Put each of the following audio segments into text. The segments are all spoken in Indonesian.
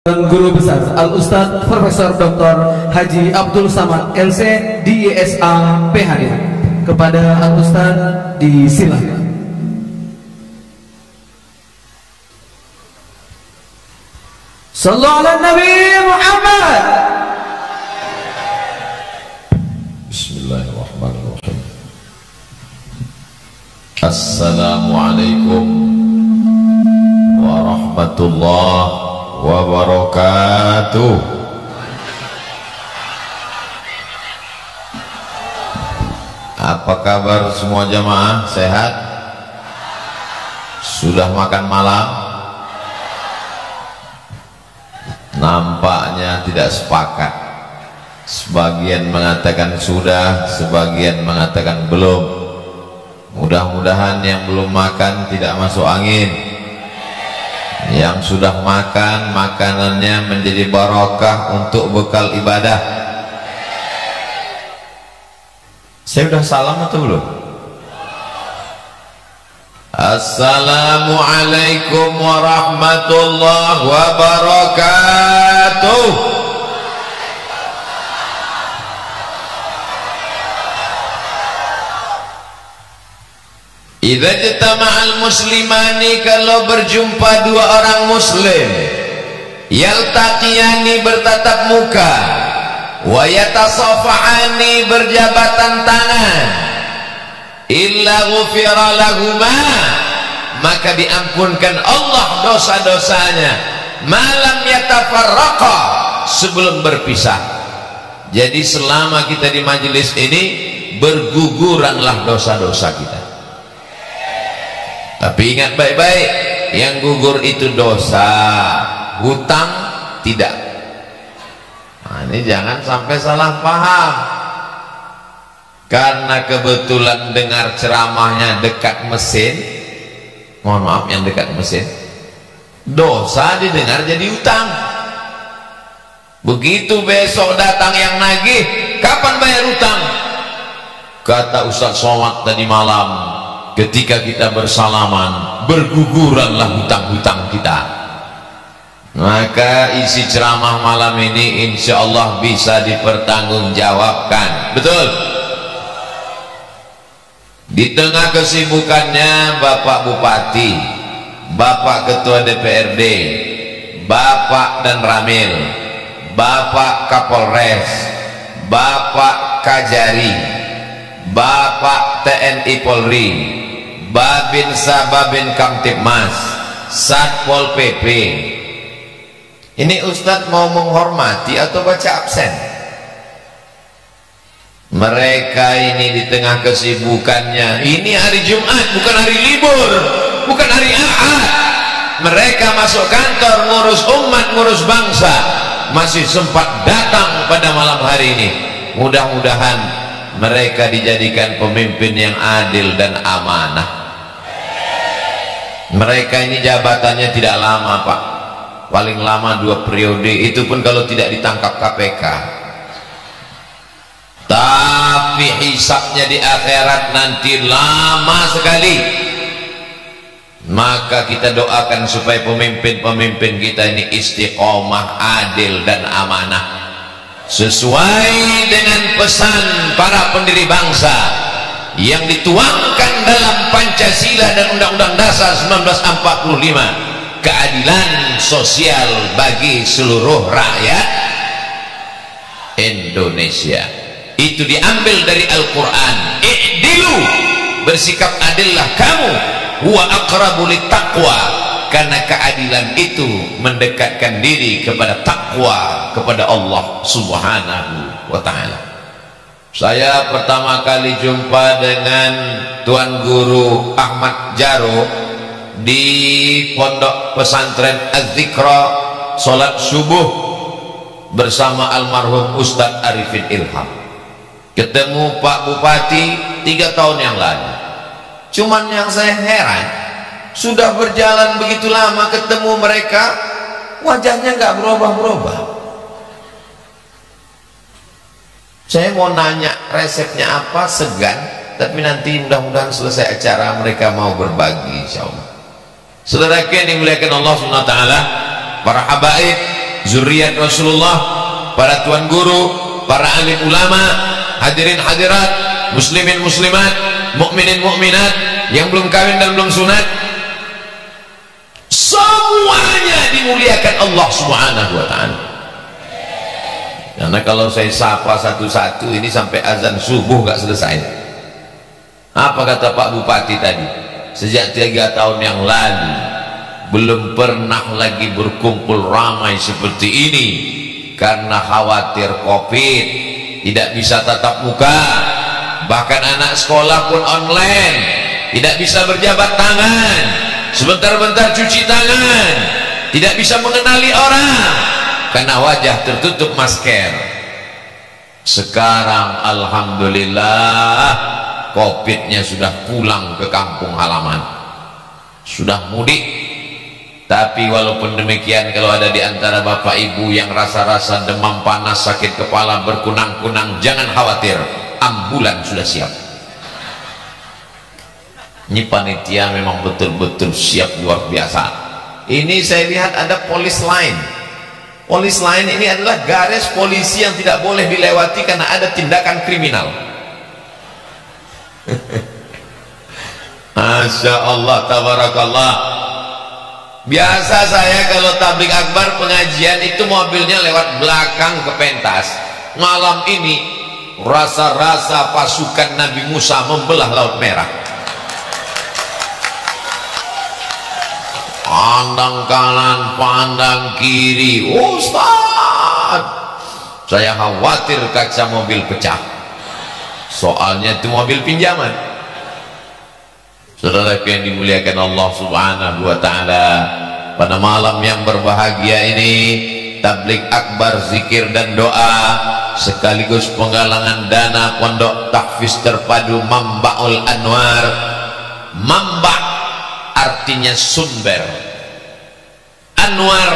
Guru Besar Al-Ustadz Profesor Dr. Haji Abdul Samad LC DISA PhD. Kepada Al-Ustadz disilakan. Sallallahu ala Nabi Muhammad. Bismillahirrahmanirrahim. Assalamualaikum warahmatullahi wabarakatuh. Apa kabar semua jamaah? Sehat? Sudah makan malam? Nampaknya tidak sepakat. Sebagian mengatakan sudah, sebagian mengatakan belum. Mudah-mudahan yang belum makan tidak masuk angin. Yang sudah makan, makanannya menjadi barokah untuk bekal ibadah. Saya sudah salam atau belum? Assalamualaikum warahmatullahi wabarakatuh. Idza jatama'al muslimani, kalau berjumpa dua orang muslim, yaltaqiyani bertatap muka, wa yatasafahani berjabatan tangan, illa ghufira lahuma, maka diampunkan Allah dosa-dosanya, malam yatafarraqa, sebelum berpisah. Jadi selama kita di majelis ini, berguguranlah dosa-dosa kita. Tapi ingat baik-baik, yang gugur itu dosa, hutang tidak. Nah, ini jangan sampai salah paham. Karena kebetulan dengar ceramahnya dekat mesin, mohon maaf yang dekat mesin, dosa didengar jadi hutang. Begitu besok datang yang nagih, kapan bayar hutang? Kata Ustaz Somad tadi malam, ketika kita bersalaman, berguguranlah hutang-hutang kita. Maka isi ceramah malam ini insya Allah bisa dipertanggungjawabkan. Betul? Di tengah kesibukannya Bapak Bupati, Bapak Ketua DPRD, Bapak dan Ramil, Bapak Kapolres, Bapak Kajari, Bapak TNI Polri, Babinsa Babin Kamtibmas, Satpol PP. Ini Ustadz mau menghormati atau baca absen? Mereka ini di tengah kesibukannya, ini hari Jumat, bukan hari libur, bukan hari Ahad. Mereka masuk kantor, ngurus umat, ngurus bangsa, masih sempat datang pada malam hari ini. Mudah-mudahan mereka dijadikan pemimpin yang adil dan amanah. Mereka ini jabatannya tidak lama, Pak, paling lama 2 periode, itu pun kalau tidak ditangkap KPK. Tapi hisabnya di akhirat nanti lama sekali. Maka kita doakan supaya pemimpin-pemimpin kita ini istiqomah, adil dan amanah, sesuai dengan pesan para pendiri bangsa yang dituangkan dalam Pancasila dan Undang-Undang Dasar 1945, keadilan sosial bagi seluruh rakyat Indonesia. Itu diambil dari Al-Quran. I'dilu, bersikap adillah kamu, huwa aqrabu littaqwa, karena keadilan itu mendekatkan diri kepada takwa kepada Allah Subhanahu wa ta'ala. Saya pertama kali jumpa dengan Tuan Guru Ahmad Jaro di Pondok Pesantren Az-Zikra, sholat subuh bersama almarhum Ustadz Arifin Ilham. Ketemu Pak Bupati 3 tahun yang lalu. Cuman yang saya heran, sudah berjalan begitu lama ketemu mereka, wajahnya nggak berubah-berubah. Saya mau nanya resepnya apa, segan, tapi nanti mudah-mudahan selesai acara mereka mau berbagi, insya Allah. Saudara yang dimuliakan Allah Subhanahu wa taala, para habaib, zuriat Rasulullah, para tuan guru, para alim ulama, hadirin hadirat, muslimin muslimat, mukminin mukminat yang belum kawin dan belum sunat, semuanya dimuliakan Allah Subhanahu wa taala. Karena kalau saya sapa satu-satu ini sampai azan subuh gak selesai. Apa kata Pak Bupati tadi? Sejak 3 tahun yang lalu belum pernah lagi berkumpul ramai seperti ini karena khawatir Covid, tidak bisa tatap muka, bahkan anak sekolah pun online, tidak bisa berjabat tangan, sebentar-bentar cuci tangan, tidak bisa mengenali orang karena wajah tertutup masker. Sekarang alhamdulillah Covid-nya sudah pulang ke kampung halaman, sudah mudik. Tapi walaupun demikian, kalau ada di antara bapak ibu yang rasa-rasa demam panas, sakit kepala, berkunang-kunang, jangan khawatir, ambulan sudah siap. Ini panitia memang betul-betul siap luar biasa. Ini saya lihat ada polis line. Polis line ini adalah garis polisi yang tidak boleh dilewati karena ada tindakan kriminal. Masya Allah, tabarakallah. Biasa saya kalau tablik akbar pengajian itu mobilnya lewat belakang ke pentas. Malam ini rasa-rasa pasukan Nabi Musa membelah Laut Merah. Pandang kanan, pandang kiri, Ustaz, saya khawatir kaca mobil pecah. Soalnya itu mobil pinjaman. Saudara yang dimuliakan Allah Subhanahu wa taala, pada malam yang berbahagia ini tablik akbar, zikir dan doa sekaligus penggalangan dana Pondok Tahfiz Terpadu Mambaul Anwar. Mamba artinya sumber, Anwar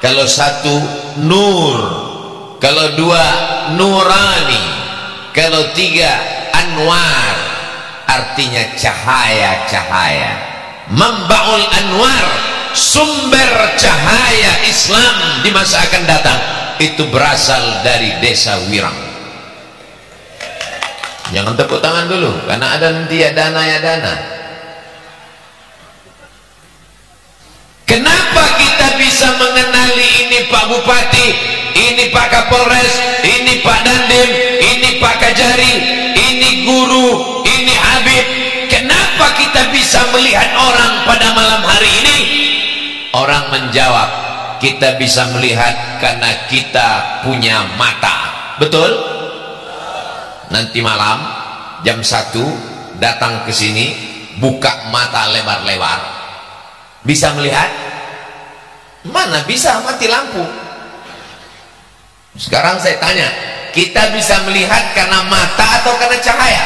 kalau satu nur, kalau dua nurani, kalau tiga anwar, artinya cahaya-cahaya. Mambaul Anwar, sumber cahaya Islam di masa akan datang, itu berasal dari desa Wirang. Jangan tepuk tangan dulu karena ada nanti ya dana ya dana. Kenapa kita bisa mengenali ini Pak Bupati, ini Pak Kapolres, ini Pak Dandim, ini Pak Kajari, ini guru, ini Habib? Kenapa kita bisa melihat orang pada malam hari ini? Orang menjawab, kita bisa melihat karena kita punya mata. Betul? Nanti malam jam 1 datang ke sini, buka mata lebar-lebar. Bisa melihat? Mana bisa, mati lampu. Sekarang saya tanya, kita bisa melihat karena mata atau karena cahaya?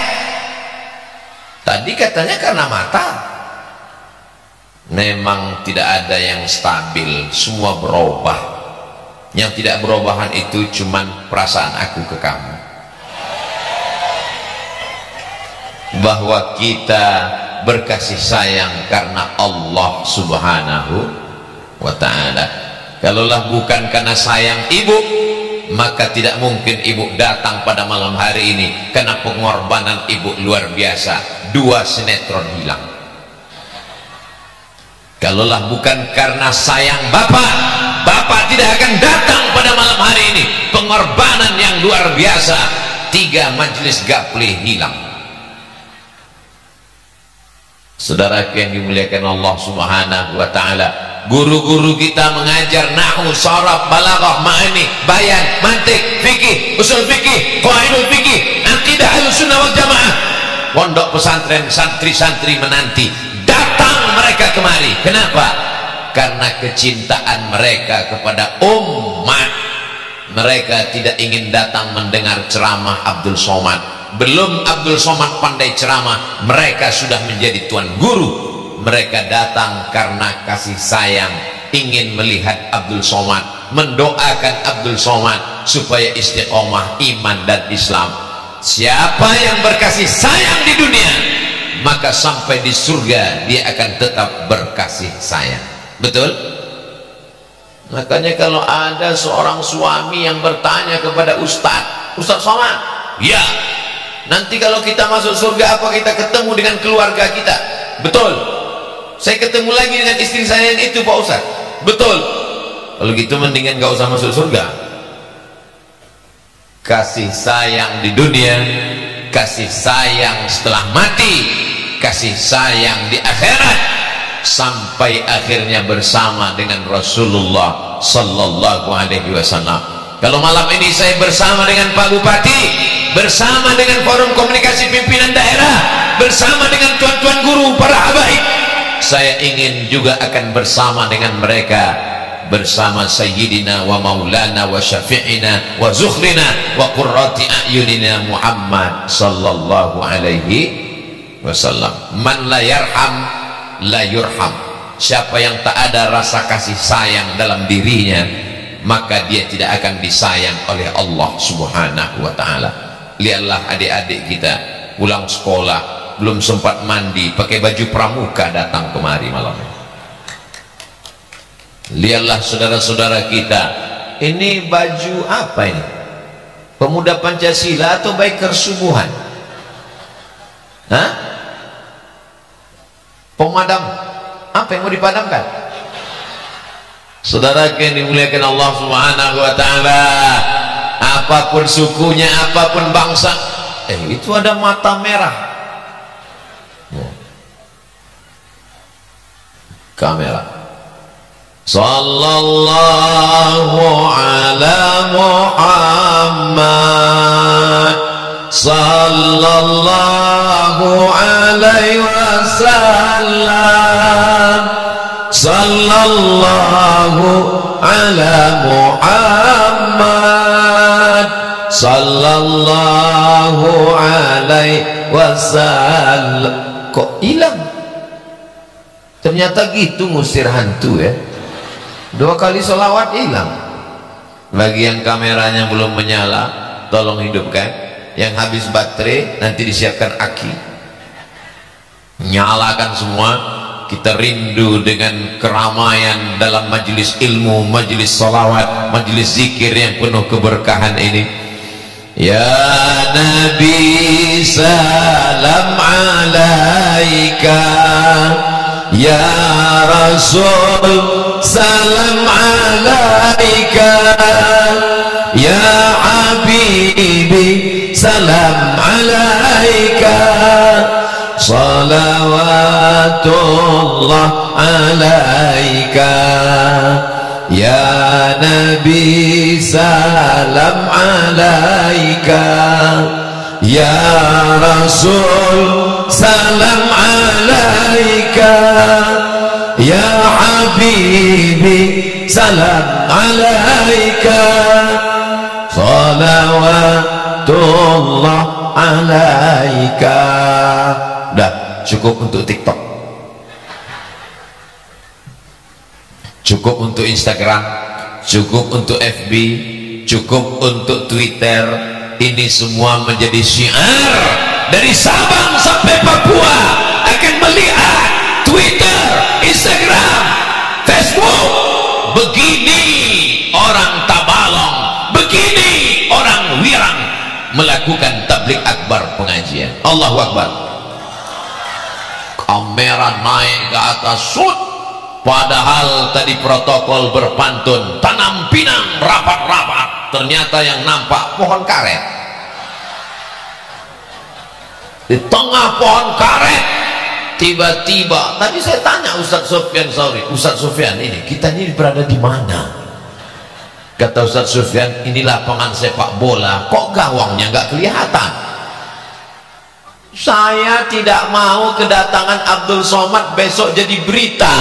Tadi katanya karena mata. Memang tidak ada yang stabil, semua berubah. Yang tidak berubahan itu cuman perasaan aku ke kamu, bahwa kita berkasih sayang karena Allah Subhanahu wa ta'ala. Kalaulah bukan karena sayang ibu, maka tidak mungkin ibu datang pada malam hari ini, karena pengorbanan ibu luar biasa. 2 sinetron hilang. Kalaulah bukan karena sayang bapak, bapak tidak akan datang pada malam hari ini. Pengorbanan yang luar biasa. 3 majelis gapli hilang. Saudara yang dimuliakan Allah Subhanahu wa ta'ala, guru-guru kita mengajar nahwu, sharaf, balaghah, ma'ani, bayan, mantik, fikih, usul fikih, qawaidul fikih, akidah Ahlussunnah wal Jamaah. Pondok pesantren, santri-santri menanti datang mereka kemari. Kenapa? Karena kecintaan mereka kepada umat. Mereka tidak ingin datang mendengar ceramah Abdul Somad. Belum Abdul Somad pandai ceramah, mereka sudah menjadi tuan guru. Mereka datang karena kasih sayang, ingin melihat Abdul Somad, mendoakan Abdul Somad supaya istiqomah iman dan Islam. Siapa yang berkasih sayang di dunia, maka sampai di surga dia akan tetap berkasih sayang. Betul? Makanya kalau ada seorang suami yang bertanya kepada Ustaz Somad, ya, nanti kalau kita masuk surga apa kita ketemu dengan keluarga kita? Betul. Saya ketemu lagi dengan istri saya yang itu Pak Ustaz. Betul. Kalau gitu mendingan gak usah masuk surga. Kasih sayang di dunia, kasih sayang setelah mati, kasih sayang di akhirat, sampai akhirnya bersama dengan Rasulullah sallallahu alaihi wasallam. Kalau malam ini saya bersama dengan Pak Bupati, bersama dengan forum komunikasi pimpinan daerah, bersama dengan tuan-tuan guru, para habaib, saya ingin juga akan bersama dengan mereka, bersama Sayyidina wa Maulana wa Syafi'ina wa Zukhrina wa Qurrati A'yunina Muhammad sallallahu alaihi wasallam. Man la yarham la yurham. Siapa yang tak ada rasa kasih sayang dalam dirinya, maka dia tidak akan disayang oleh Allah subhanahu wa ta'ala. Lihatlah adik-adik kita pulang sekolah belum sempat mandi, pakai baju pramuka datang kemari malam ini. Lihatlah saudara-saudara kita, ini baju apa ini? Pemuda Pancasila atau biker subuhan? Hah? Pemadam? Apa yang mau dipadamkan? Saudara yang dimuliakan Allah subhanahu wa ta'ala, apapun sukunya, apapun bangsa, itu ada mata merah. Kamera. Sallallahu ala Muhammad, sallallahu alaihi wasallam, sallallahu ala Muhammad, sallallahu alaihi wasallam. Kok hilang? Ternyata gitu ngusir hantu ya. 2 kali sholawat hilang. Bagi yang kameranya belum menyala, tolong hidupkan. Yang habis baterai nanti disiapkan aki, nyalakan semua. Kita rindu dengan keramaian dalam majelis ilmu, majelis sholawat, majelis zikir yang penuh keberkahan ini. Ya Nabi salam alaika, ya Rasul salam alaika, ya Habibi salam alaika, salawatullah alaika, ya Nabi salam alaika, ya Rasul salam alaika, ya Habibi salam alaika, salawatullah alaika. Dah, cukup untuk TikTok, cukup untuk Instagram, cukup untuk FB, cukup untuk Twitter. Ini semua menjadi syiar dari Sabang sampai Papua akan melihat Twitter, Instagram, Facebook. Begini orang Tabalong, begini orang Wirang melakukan tablik akbar pengajian. Allahu Akbar. Kamera naik ke atas, shoot. Padahal tadi protokol berpantun, tanam pinang rapat-rapat. Ternyata yang nampak pohon karet. Di tengah pohon karet, tiba-tiba tadi saya tanya Ustaz Sufyan Sauri, Ustaz Sufyan, ini kita ini berada di mana? Kata Ustaz Sufyan, ini lapangan sepak bola, kok gawangnya nggak kelihatan? Saya tidak mau kedatangan Abdul Somad besok jadi berita.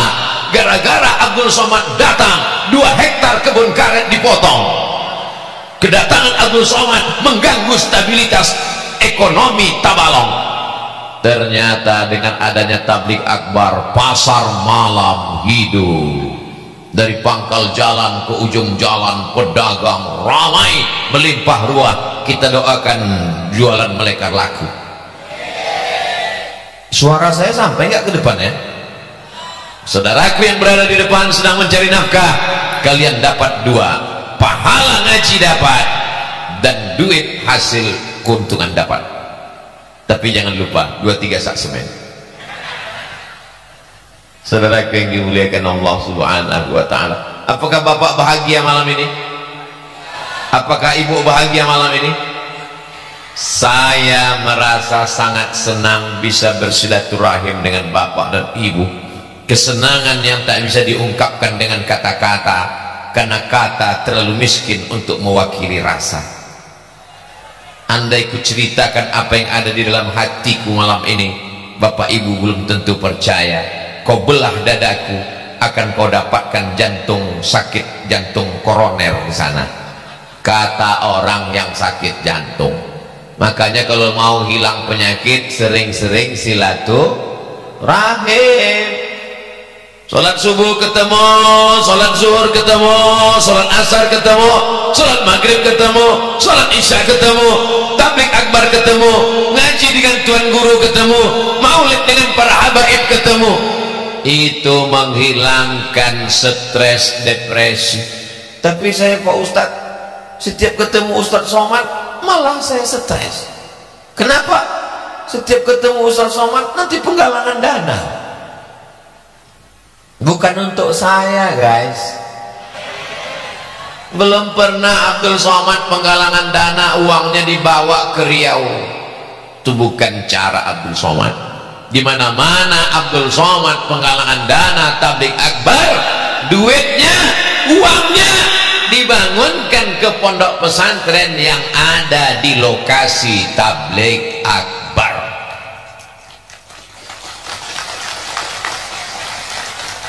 Gara-gara Abdul Somad datang, 2 hektar kebun karet dipotong. Kedatangan Abdul Somad mengganggu stabilitas ekonomi Tabalong. Ternyata dengan adanya tablik akbar, pasar malam hidup. Dari pangkal jalan ke ujung jalan, pedagang ramai, melimpah ruah. Kita doakan jualan melekar laku. Suara saya sampai nggak ke depan ya? Saudaraku yang berada di depan sedang mencari nafkah, kalian dapat 2, pahala ngaji dapat dan duit hasil keuntungan dapat. Tapi jangan lupa 2-3 sak semen. Saudara yang dimuliakan Allah Subhanahu wa taala, apakah bapak bahagia malam ini? Apakah ibu bahagia malam ini? Saya merasa sangat senang bisa bersilaturahim dengan bapak dan ibu. Kesenangan yang tak bisa diungkapkan dengan kata-kata, karena kata terlalu miskin untuk mewakili rasa. Andai ku ceritakan apa yang ada di dalam hatiku malam ini, bapak ibu belum tentu percaya. Kau belah dadaku, akan kau dapatkan jantung sakit, jantung koroner di sana, kata orang yang sakit jantung. Makanya kalau mau hilang penyakit, sering-sering silaturahim. Sholat subuh ketemu, sholat zuhur ketemu, sholat asar ketemu, sholat maghrib ketemu, sholat isya ketemu, tablik akbar ketemu, ngaji dengan tuan guru ketemu, maulid dengan para habaib ketemu. Itu menghilangkan stres, depresi. Tapi saya Pak Ustadz, setiap ketemu Ustadz Somad malah saya stres. Kenapa? Setiap ketemu Ustadz Somad nanti penggalangan dana. Bukan untuk saya guys. Belum pernah Abdul Somad penggalangan dana uangnya dibawa ke Riau. Itu bukan cara Abdul Somad. Di mana-mana Abdul Somad penggalangan dana tablik akbar, duitnya, uangnya dibangunkan ke pondok pesantren yang ada di lokasi tablik akbar.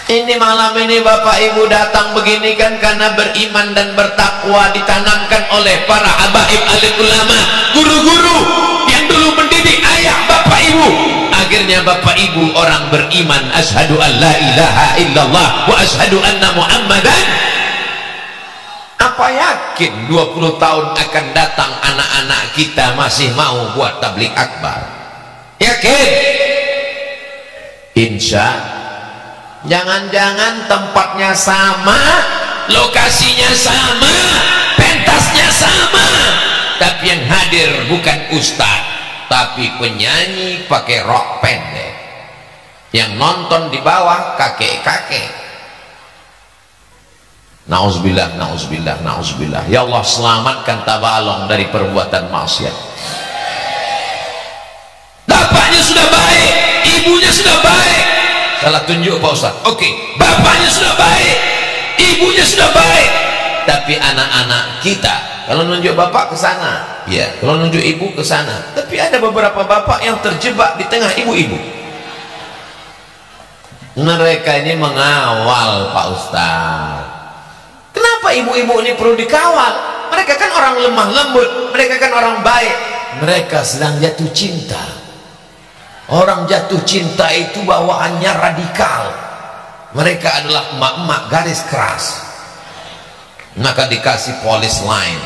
Ini malam ini bapak ibu datang begini kan karena beriman dan bertakwa ditanamkan oleh para habaib alim ulama, guru-guru yang dulu mendidik ayah bapak ibu. Akhirnya bapak ibu orang beriman, asyhadu an la ilaha illallah wa asyhadu anna muhammadan. Apa yakin 20 tahun akan datang anak-anak kita masih mau buat tablik akbar? Yakin? Insya. Jangan-jangan tempatnya sama, lokasinya sama, pentasnya sama, tapi yang hadir bukan ustaz, tapi penyanyi pakai rok pendek, yang nonton di bawah kakek-kakek. Nauzubillah, nauzubillah, nauzubillah. Ya Allah, selamatkan Tabalong dari perbuatan maksiat. Bapaknya sudah baik, ibunya sudah baik. Salah tunjuk Pak Ustaz. Oke, bapaknya sudah baik, ibunya sudah baik, tapi anak-anak kita kalau nunjuk bapak ke sana, ya, kalau nunjuk ibu ke sana. Tapi ada beberapa bapak yang terjebak di tengah ibu-ibu. Mereka ini mengawal Pak Ustaz. Kenapa ibu-ibu ini perlu dikawal? Mereka kan orang lemah lembut, mereka kan orang baik. Mereka sedang jatuh cinta. Orang jatuh cinta itu bawaannya radikal. Mereka adalah emak-emak garis keras. Maka dikasih polis lain,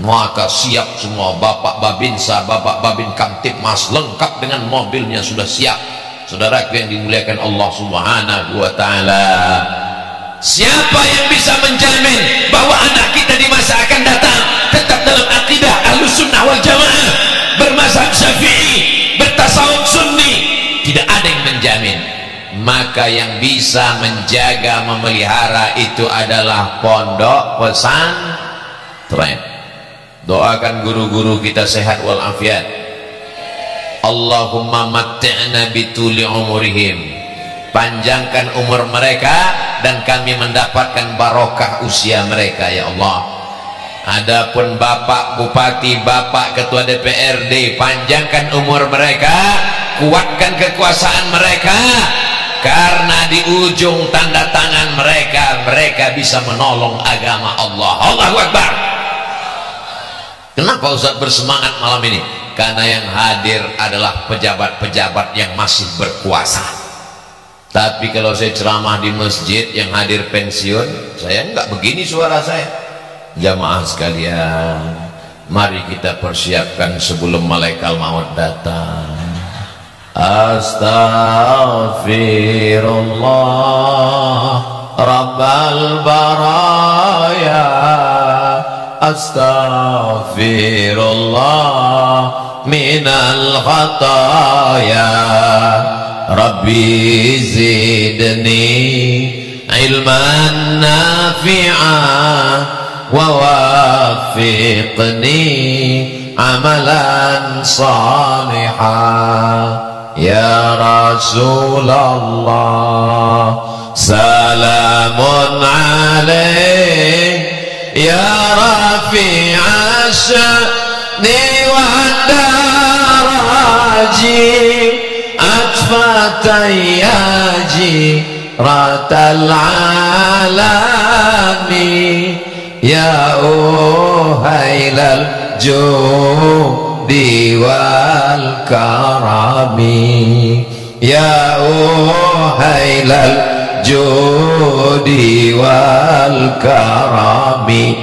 maka siap semua. Bapak Babinsa, Bapak Babin Kamtipmas lengkap dengan mobilnya sudah siap. Saudaraku yang dimuliakan Allah Subhanahu wa taala, siapa yang bisa menjamin bahwa anak kita di masa akan datang tetap dalam akidah Ahlussunnah wal Jamaah, bermazhab Syafi'i, bertasawuf Sunni? Tidak ada yang menjamin. Maka yang bisa menjaga, memelihara itu adalah pondok pesantren. Doakan guru-guru kita sehat walafiat. Allahumma matti'na bituli umurihim, panjangkan umur mereka dan kami mendapatkan barokah usia mereka ya Allah. Adapun Bapak Bupati, Bapak Ketua DPRD, panjangkan umur mereka, kuatkan kekuasaan mereka, karena di ujung tanda tangan mereka, mereka bisa menolong agama Allah. Allahu Akbar. Kenapa Ustaz bersemangat malam ini? Karena yang hadir adalah pejabat-pejabat yang masih berkuasa. Tapi kalau saya ceramah di masjid, yang hadir pensiun, saya enggak begini suara saya. Jamaah sekalian, mari kita persiapkan sebelum malaikat maut datang. Astaghfirullah rabbal baraya astaghfirullah minal khataya rabbi zidni ilman nafi'ah wa wafiqni amalan salihah ya Rasulullah salamun alaih ya rafi'a sya'ni wa daraji atfatayyaji ratal alami ya uhailal judi wal karami ya uhailal judi wal karami.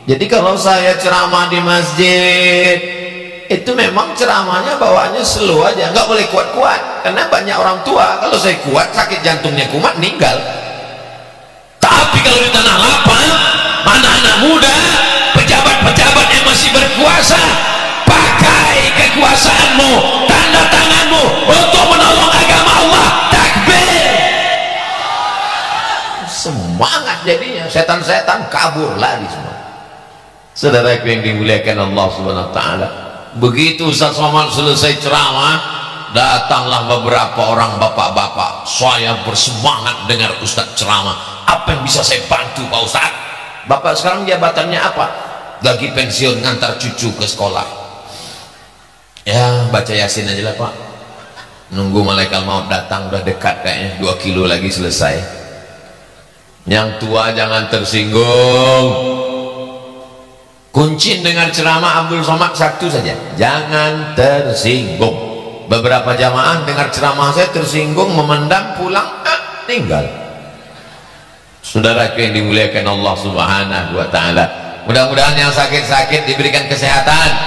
Jadi kalau saya ceramah di masjid itu memang ceramahnya bawaannya slow aja, nggak boleh kuat-kuat karena banyak orang tua. Kalau saya kuat sakit jantungnya kumat meninggal. Tapi kalau di tanah lapang mana anak muda, pejabat-pejabat yang masih berkuasa, pakai kekuasaanmu, tanda tanganmu untuk menolong agama Allah. Semangat jadinya, setan-setan kabur lari semua. Saudaraku yang dimuliakan Allah Subhanahu wa taala, begitu Ustaz Somad selesai ceramah, datanglah beberapa orang bapak-bapak. Saya bersemangat dengar Ustaz ceramah. Apa yang bisa saya bantu Pak Ustaz? Bapak sekarang jabatannya apa? Lagi pensiun, ngantar cucu ke sekolah. Ya baca Yasin aja lah Pak, nunggu malaikat maut datang, udah dekat kayaknya, 2 kilo lagi selesai. Yang tua jangan tersinggung. Kunci dengan ceramah Abdul Somad satu saja, jangan tersinggung. Beberapa jamaah dengar ceramah saya tersinggung, memendam, pulang, tinggal. Saudara yang dimuliakan Allah Subhanahu wa taala, mudah-mudahan yang sakit-sakit diberikan kesehatan.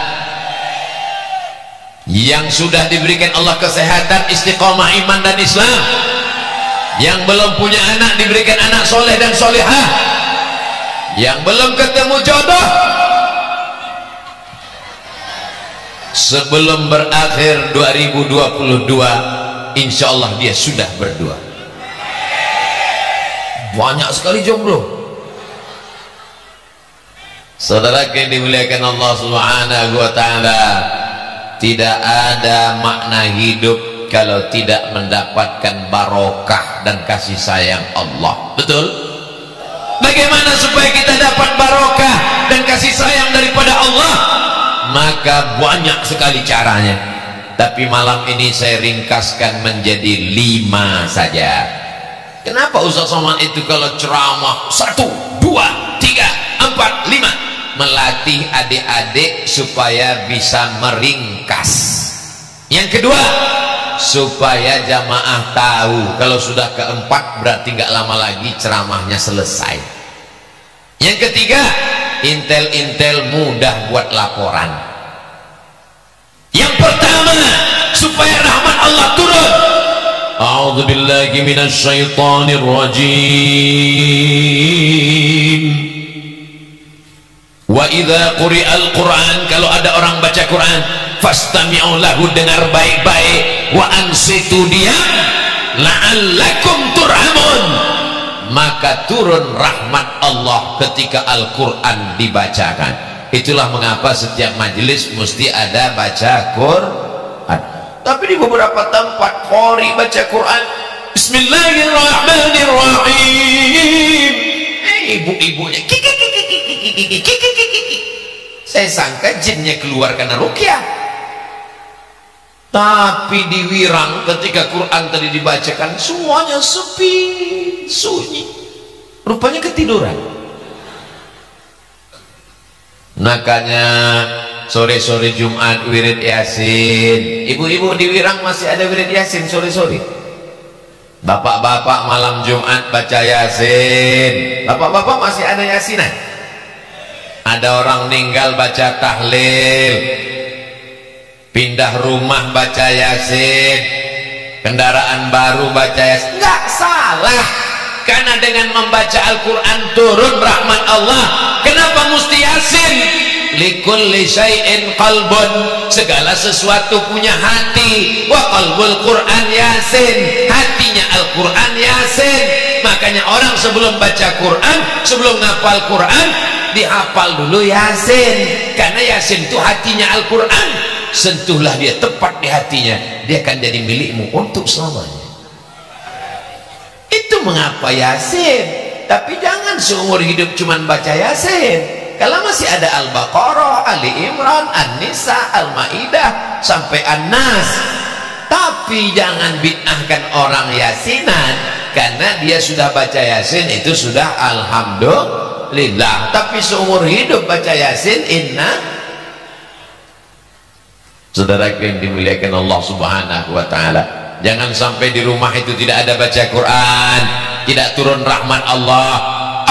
Yang sudah diberikan Allah kesehatan, istiqomah iman dan Islam. Yang belum punya anak diberikan anak soleh dan solehah. Yang belum ketemu jodoh, sebelum berakhir 2022 insya Allah dia sudah berdua. Banyak sekali jomblo. Saudara yang dimuliakan Allah Subhanahu wa taala, tidak ada makna hidup kalau tidak mendapatkan barokah dan kasih sayang Allah. Betul? Bagaimana supaya kita dapat barokah dan kasih sayang daripada Allah? Maka banyak sekali caranya, tapi malam ini saya ringkaskan menjadi 5 saja. Kenapa Ustaz Somad itu kalau ceramah 1, 2, 3, 4, 5 melatih adik-adik supaya bisa meringkas. Yang kedua, supaya jamaah tahu kalau sudah keempat berarti nggak lama lagi ceramahnya selesai. Yang ketiga, intel-intel mudah buat laporan. Yang pertama, supaya rahmat Allah turun. A'udzubillahi minasyaitonir rajim. Wa idza quri'al Qur'an, kalau ada orang baca Quran, fastami'u lahu, dengar baik-baik, wa ansitu diam, la'allakum turhamun, maka turun rahmat Allah ketika Al-Quran dibacakan. Itulah mengapa setiap majelis mesti ada baca Quran. Tapi di beberapa tempat qori baca Quran Bismillahirrahmanirrahim, ibu-ibunya saya sangka jinnya keluar karena ruqyah. Tapi di Wirang ketika Quran tadi dibacakan semuanya sepi, sunyi, rupanya ketiduran. Makanya sore-sore Jumat wirid Yasin. Ibu-ibu di Wirang masih ada wirid Yasin sore-sore. Bapak-bapak malam Jumat baca Yasin. Bapak-bapak masih ada Yasinan. Ada orang meninggal baca tahlil, pindah rumah baca Yasin, kendaraan baru baca Yasin. Nggak salah, karena dengan membaca Al-Quran turun rahmat Allah. Kenapa mesti Yasin? Likulli syai'in qalbun, segala sesuatu punya hati. Wa qalbul Quran Yasin, hatinya Al-Quran Yasin. Makanya orang sebelum baca Quran, sebelum ngapal Quran, dihafal dulu Yasin, karena Yasin itu hatinya Al-Quran. Sentuhlah dia tepat di hatinya, dia akan jadi milikmu untuk selamanya. Itu mengapa Yasin. Tapi jangan seumur hidup cuman baca Yasin. Kalau masih ada Al-Baqarah, Ali Imran, An-Nisa, Al-Maidah sampai An-Nas. Tapi jangan bid'ahkan orang Yasinan, karena dia sudah baca Yasin itu sudah alhamdulillah. Tapi seumur hidup baca Yasin, inna. Saudara yang dimuliakan Allah Subhanahu wa taala, jangan sampai di rumah itu tidak ada baca Quran, tidak turun rahmat Allah.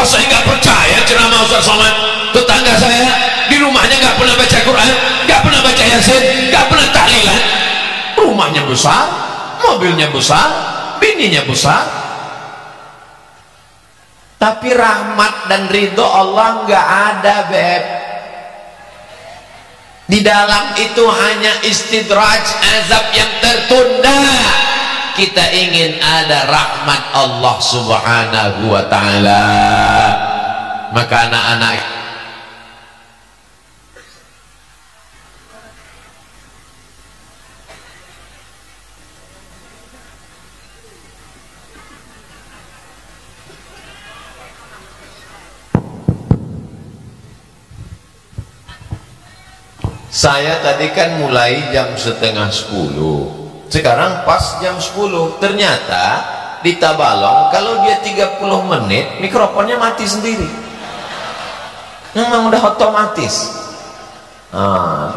Saya nggak percaya ceramah Ustaz Somad. Tetangga saya di rumahnya nggak pernah baca Quran, nggak pernah baca Yasin, nggak pernah tahlilan. Rumahnya besar, mobilnya besar, bininya besar, tapi rahmat dan ridho Allah nggak ada, beb. Di dalam itu hanya istidraj, azab yang tertunda. Kita ingin ada rahmat Allah Subhanahu wa taala. Maka anak-anak, saya tadi kan mulai jam 9:30. Sekarang pas jam 10. Ternyata di Tabalong kalau dia 30 menit mikrofonnya mati sendiri. Memang udah otomatis.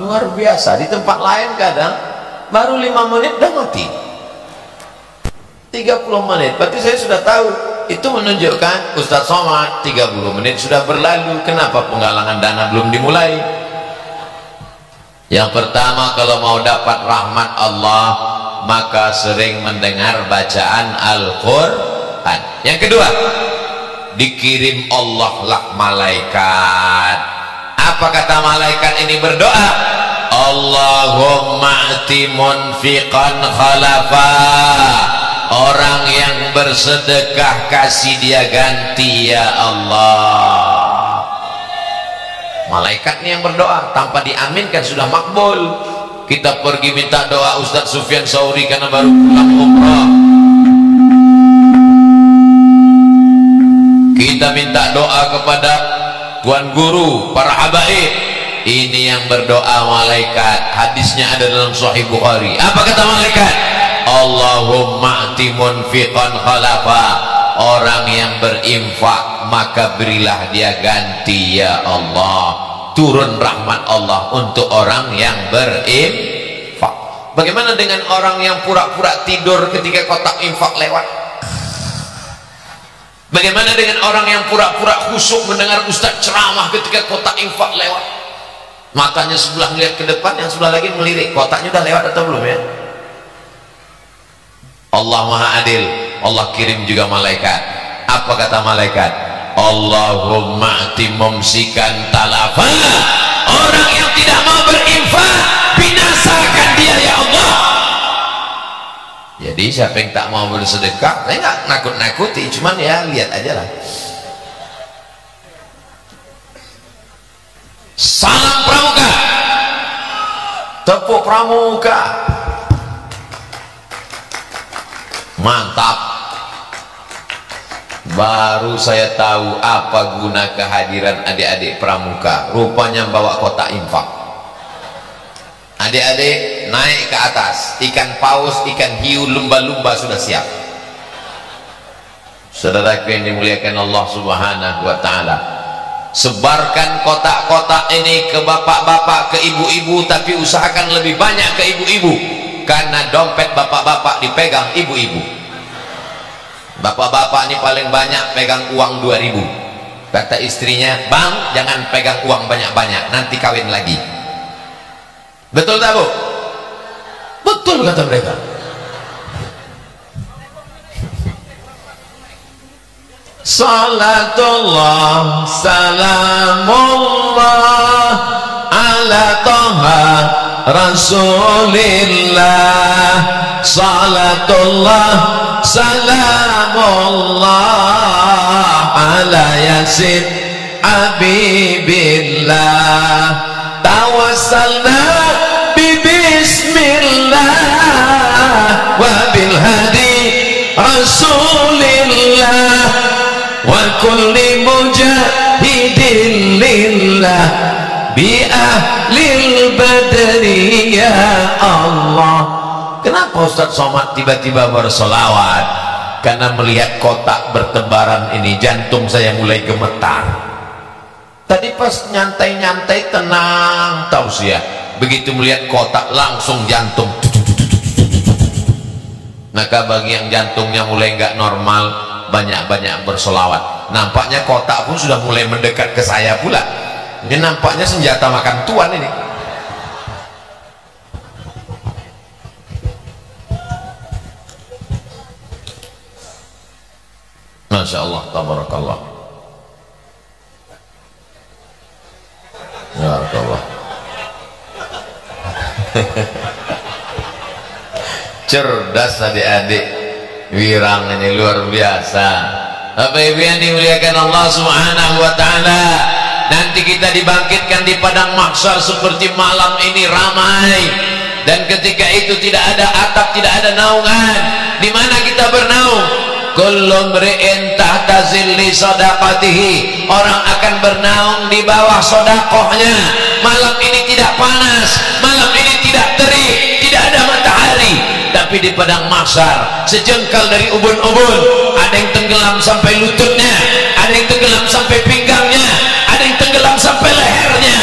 Luar biasa. Di tempat lain kadang baru 5 menit udah mati. 30 menit. Berarti saya sudah tahu. Itu menunjukkan Ustaz Somad 30 menit sudah berlalu. Kenapa penggalangan dana belum dimulai? Yang pertama, kalau mau dapat rahmat Allah, maka sering mendengar bacaan Al-Quran. Yang kedua, dikirim Allah lah malaikat. Apa kata malaikat ini berdoa? Allahumma ati munfiqan khalafa. Orang yang bersedekah kasih dia ganti ya Allah. Malaikat ini yang berdoa, tanpa diaminkan sudah makbul. Kita pergi minta doa Ustadz Sufyan Sauri karena baru pulang umrah. Kita minta doa kepada Tuan Guru, para habaib. Ini yang berdoa malaikat. Hadisnya ada dalam Sahih Bukhari. Apa kata malaikat? Allahumma ati munfiqan khalafa. Orang yang berinfak maka berilah dia ganti ya Allah. Turun rahmat Allah untuk orang yang berinfak. Bagaimana dengan orang yang pura-pura tidur ketika kotak infak lewat? Bagaimana dengan orang yang pura-pura khusyuk mendengar ustaz ceramah ketika kotak infak lewat? Matanya sebelah melihat ke depan, yang sebelah lagi melirik. Kotaknya udah lewat atau belum ya? Allah Maha Adil. Allah kirim juga malaikat. Apa kata malaikat? Allahumma ati mumsikan talafa. Orang yang tidak mau berinfak, binasakan dia ya Allah. Jadi siapa yang tak mau bersedekah, saya nggak nakut-nakuti, cuman ya lihat aja lah. Salam pramuka, tepuk pramuka, mantap. Baru saya tahu apa guna kehadiran adik-adik pramuka. Rupanya bawa kotak infak. Adik-adik naik ke atas, ikan paus, ikan hiu, lumba-lumba sudah siap. Saudara yang dimuliakan Allah Subhanahu wa taala, sebarkan kotak-kotak ini ke bapak-bapak, ke ibu-ibu, tapi usahakan lebih banyak ke ibu-ibu, karena dompet bapak-bapak dipegang ibu-ibu. Bapak-bapak ini paling banyak pegang uang 2000. Kata istrinya, "Bang, jangan pegang uang banyak-banyak, nanti kawin lagi." Betul tak, Bu? Betul kata mereka. Salatullah salamullah ala Taha Rasulillah. Salatullah salamullah ala Yasin Habibillah. Tawassalna bismillah wa bil hadi Rasulillah wa kulli mujahidin lillah bi ahlil badri ya Allah. Kenapa Ustaz Somad tiba-tiba bersolawat? Karena melihat kotak bertebaran ini jantung saya mulai gemetar. Tadi pas nyantai-nyantai tenang tausiah, begitu melihat kotak langsung jantung. Maka bagi yang jantungnya mulai nggak normal, banyak-banyak bersolawat. Nampaknya kotak pun sudah mulai mendekat ke saya pula. Ini nampaknya senjata makan tuan ini. Masya Allah, tabarakallah. Ya Allah. Cerdas adik-adik, wirang ini luar biasa. Bapak Ibu yang dimuliakan Allah Subhanahu wa taala, nanti kita dibangkitkan di padang mahsyar seperti malam ini ramai, dan ketika itu tidak ada atap, tidak ada naungan. Di mana kita bernaung? Kullu mri'in tahta zilli sadaqatihi, orang akan bernaung di bawah sedekahnya. Malam ini tidak panas, malam ini tidak terik, tidak ada matahari, tapi di padang mahsyar sejengkal dari ubun-ubun, ada yang tenggelam sampai lututnya, ada yang tenggelam sampai pinggangnya, ada yang tenggelam sampai lehernya.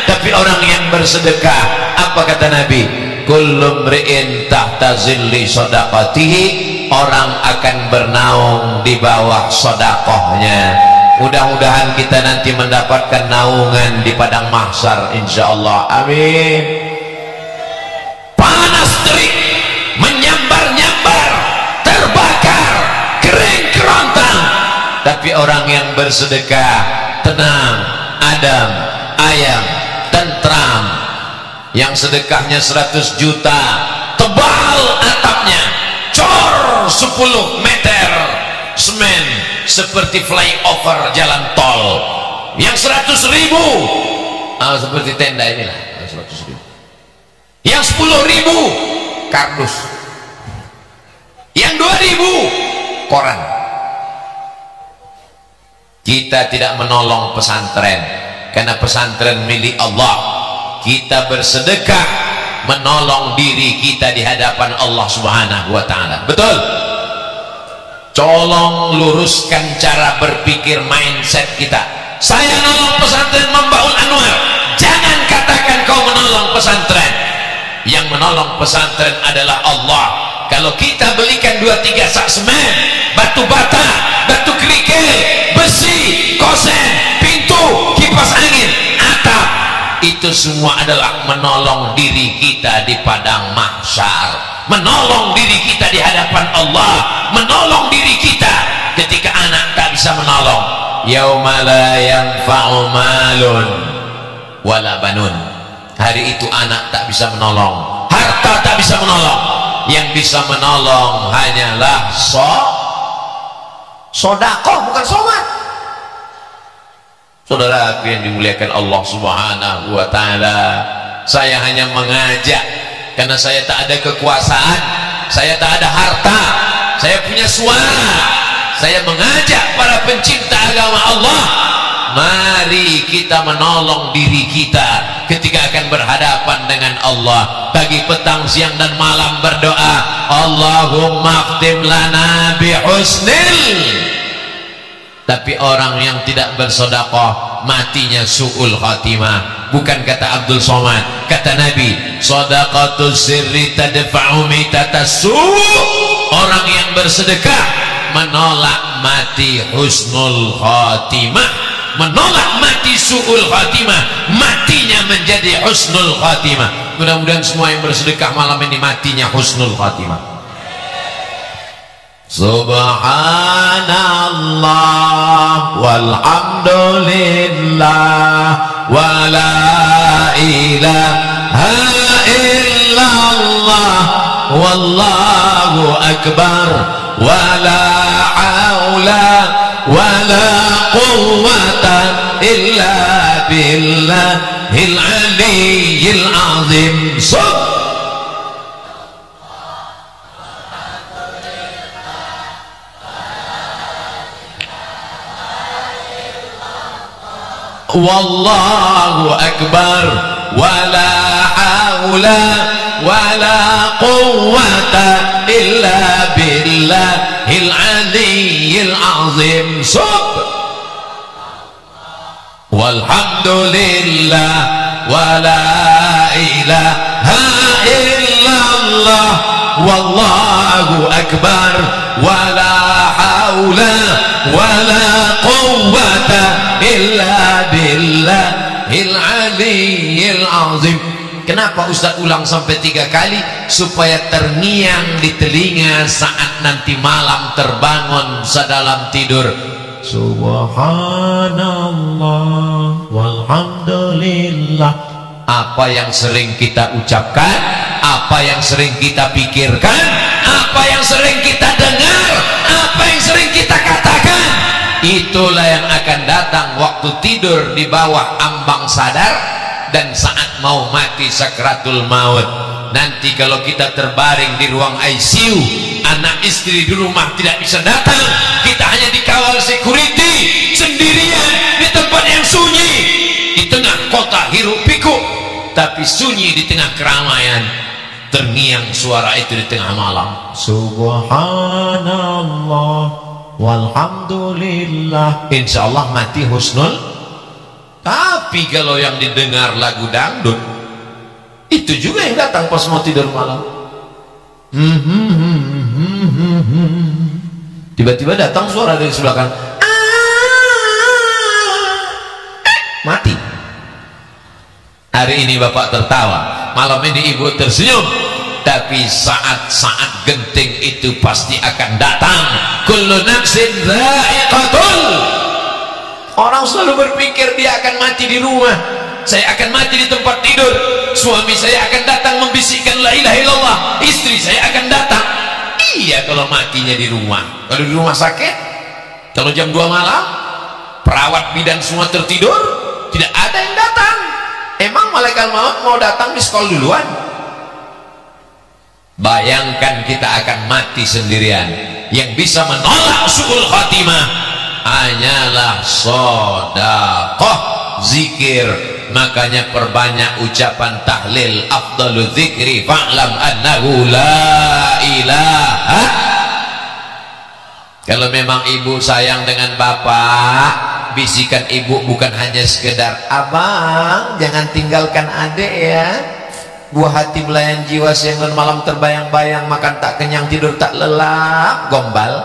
Tapi orang yang bersedekah, apa kata Nabi? Kullu mri'in tahta zilli sadaqatihi, orang akan bernaung di bawah sedekahnya. Mudah-mudahan kita nanti mendapatkan naungan di padang mahsyar insyaallah. Amin. Panas terik, menyambar-nyambar, terbakar, kering kerontang, tapi orang yang bersedekah tenang, adem, ayem, tentram. Yang sedekahnya 100 juta, tebal atapnya, cor 10 meter semen seperti flyover jalan tol. Yang 100.000 seperti tenda inilah, 100.000. Yang 10.000 kardus, yang 2.000 koran. Kita tidak menolong pesantren karena pesantren milik Allah. Kita bersedekah menolong diri kita di hadapan Allah Subhanahu wa taala. Betul? Tolong luruskan cara berpikir mindset kita. Saya nolong pesantren Mambaul Anwar. Jangan katakan kau menolong pesantren. Yang menolong pesantren adalah Allah. Kalau kita belikan 2-3 sak semen, batu bata, batu kerikil, besi, kosen, pintu, kipas angin, atap, itu semua adalah menolong diri kita di padang mahsyar, menolong diri kita di hadapan Allah, menolong diri kita ketika anak tak bisa menolong. Yauma la yanfa'u malun wala banun. Hari itu anak tak bisa menolong, harta tak bisa menolong. Yang bisa menolong hanyalah sedekah, bukan somat. Saudara yang dimuliakan Allah Subhanahu wa taala, saya hanya mengajak karena saya tak ada kekuasaan, saya tak ada harta, saya punya suara. Saya mengajak para pencinta agama Allah, mari kita menolong diri kita ketika akan berhadapan dengan Allah. Pagi, petang, siang dan malam berdoa, Allahumma khtim lana bihusnil. Tapi orang yang tidak bersedekah matinya su'ul khatimah. Bukan kata Abdul Somad, kata Nabi, shadaqatus sirri tadfa'u mitatas su'. Orang yang bersedekah menolak mati husnul khatimah, menolak mati su'ul khatimah, matinya menjadi husnul khatimah. Mudah-mudahan semua yang bersedekah malam ini matinya husnul khatimah. Subhanallah walhamdulillah wa la ilaha illallah wallahu akbar wa la haula wa la quwwata illa billahil aliyyil azim. Wallahu akbar wala haula wala quwwata illa billahil aliyyil azim. Walhamdulillah wala ilaha illallah wallahu akbar wala haula wala quwwata illa billahil aliyyil azim. Kenapa Ustaz ulang sampai 3 kali? Supaya terngiang di telinga saat nanti malam terbangun sedalam tidur. Subhanallah walhamdulillah. Apa yang sering kita ucapkan, apa yang sering kita pikirkan, apa yang sering kita dengar, apa yang sering kita katakan, itulah yang akan datang waktu tidur di bawah ambang sadar dan saat mau mati sakratul maut. Nanti kalau kita terbaring di ruang ICU, anak istri di rumah tidak bisa datang, kita hanya dikawal security sendirian di tempat yang sunyi, di tengah kota hiruk pikuk, tapi sunyi di tengah keramaian. Terngiang suara itu di tengah malam. Subhanallah walhamdulillah. Insya Allah mati husnul. Tapi kalau yang didengar lagu dangdut, itu juga yang datang pas mau tidur malam. Tiba-tiba datang suara dari sebelah kanan, mati. Hari ini bapak tertawa, malam ini ibu tersenyum, tapi saat-saat genting itu pasti akan datang. Kullu nafsin dha'iqatul. Orang selalu berpikir dia akan mati di rumah, saya akan mati di tempat tidur, suami saya akan datang membisikkan la ilaha illallah, istri saya akan datang. Iya kalau matinya di rumah. Kalau di rumah sakit, kalau jam 2 malam perawat bidan semua tertidur, tidak ada yang datang. Emang malaikat maut mau datang di sekolah duluan? Bayangkan kita akan mati sendirian. Yang bisa menolak su'ul khatimah hanyalah sedekah, zikir. Makanya perbanyak ucapan tahlil. Afdalu dzikri fa'lam annahu la ilaha. Kalau memang ibu sayang dengan bapak, bisikan ibu bukan hanya sekedar, abang jangan tinggalkan adik ya, buah hati belayan jiwa siang dan malam terbayang-bayang, makan tak kenyang tidur tak lelap, gombal.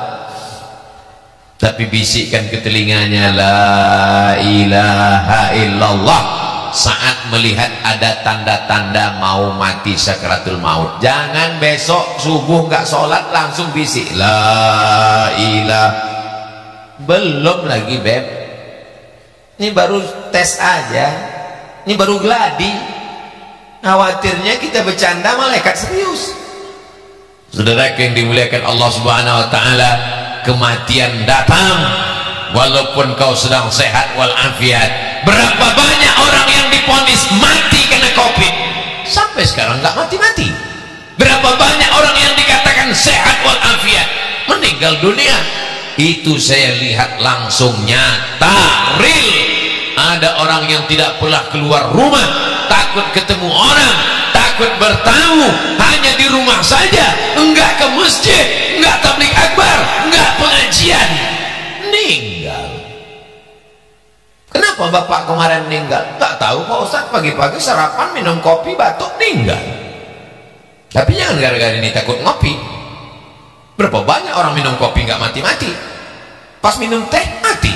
Tapi bisikkan ke telinganya la ilaha illallah saat melihat ada tanda-tanda mau mati sakratul maut. Jangan besok subuh nggak sholat langsung bisik la ilaha. Belum lagi beb, ini baru tes aja, ini baru gladi. Khawatirnya kita bercanda malaikat serius. Saudara yang dimuliakan Allah Subhanahu wa taala, kematian datang walaupun kau sedang sehat walafiat. Berapa banyak orang yang divonis mati kena Covid sampai sekarang nggak mati-mati. Berapa banyak orang yang dikatakan sehat walafiat meninggal dunia. Itu saya lihat langsung nyata, real. Ada orang yang tidak pernah keluar rumah, takut ketemu orang, takut bertamu, hanya di rumah saja, enggak ke masjid, enggak tabligh akbar, enggak pengajian, meninggal. Kenapa bapak kemarin meninggal? Tak tahu Pak Ustadz, pagi-pagi sarapan minum kopi batuk meninggal. Tapi jangan gara-gara ini takut ngopi. Berapa banyak orang minum kopi nggak mati-mati, pas minum teh mati.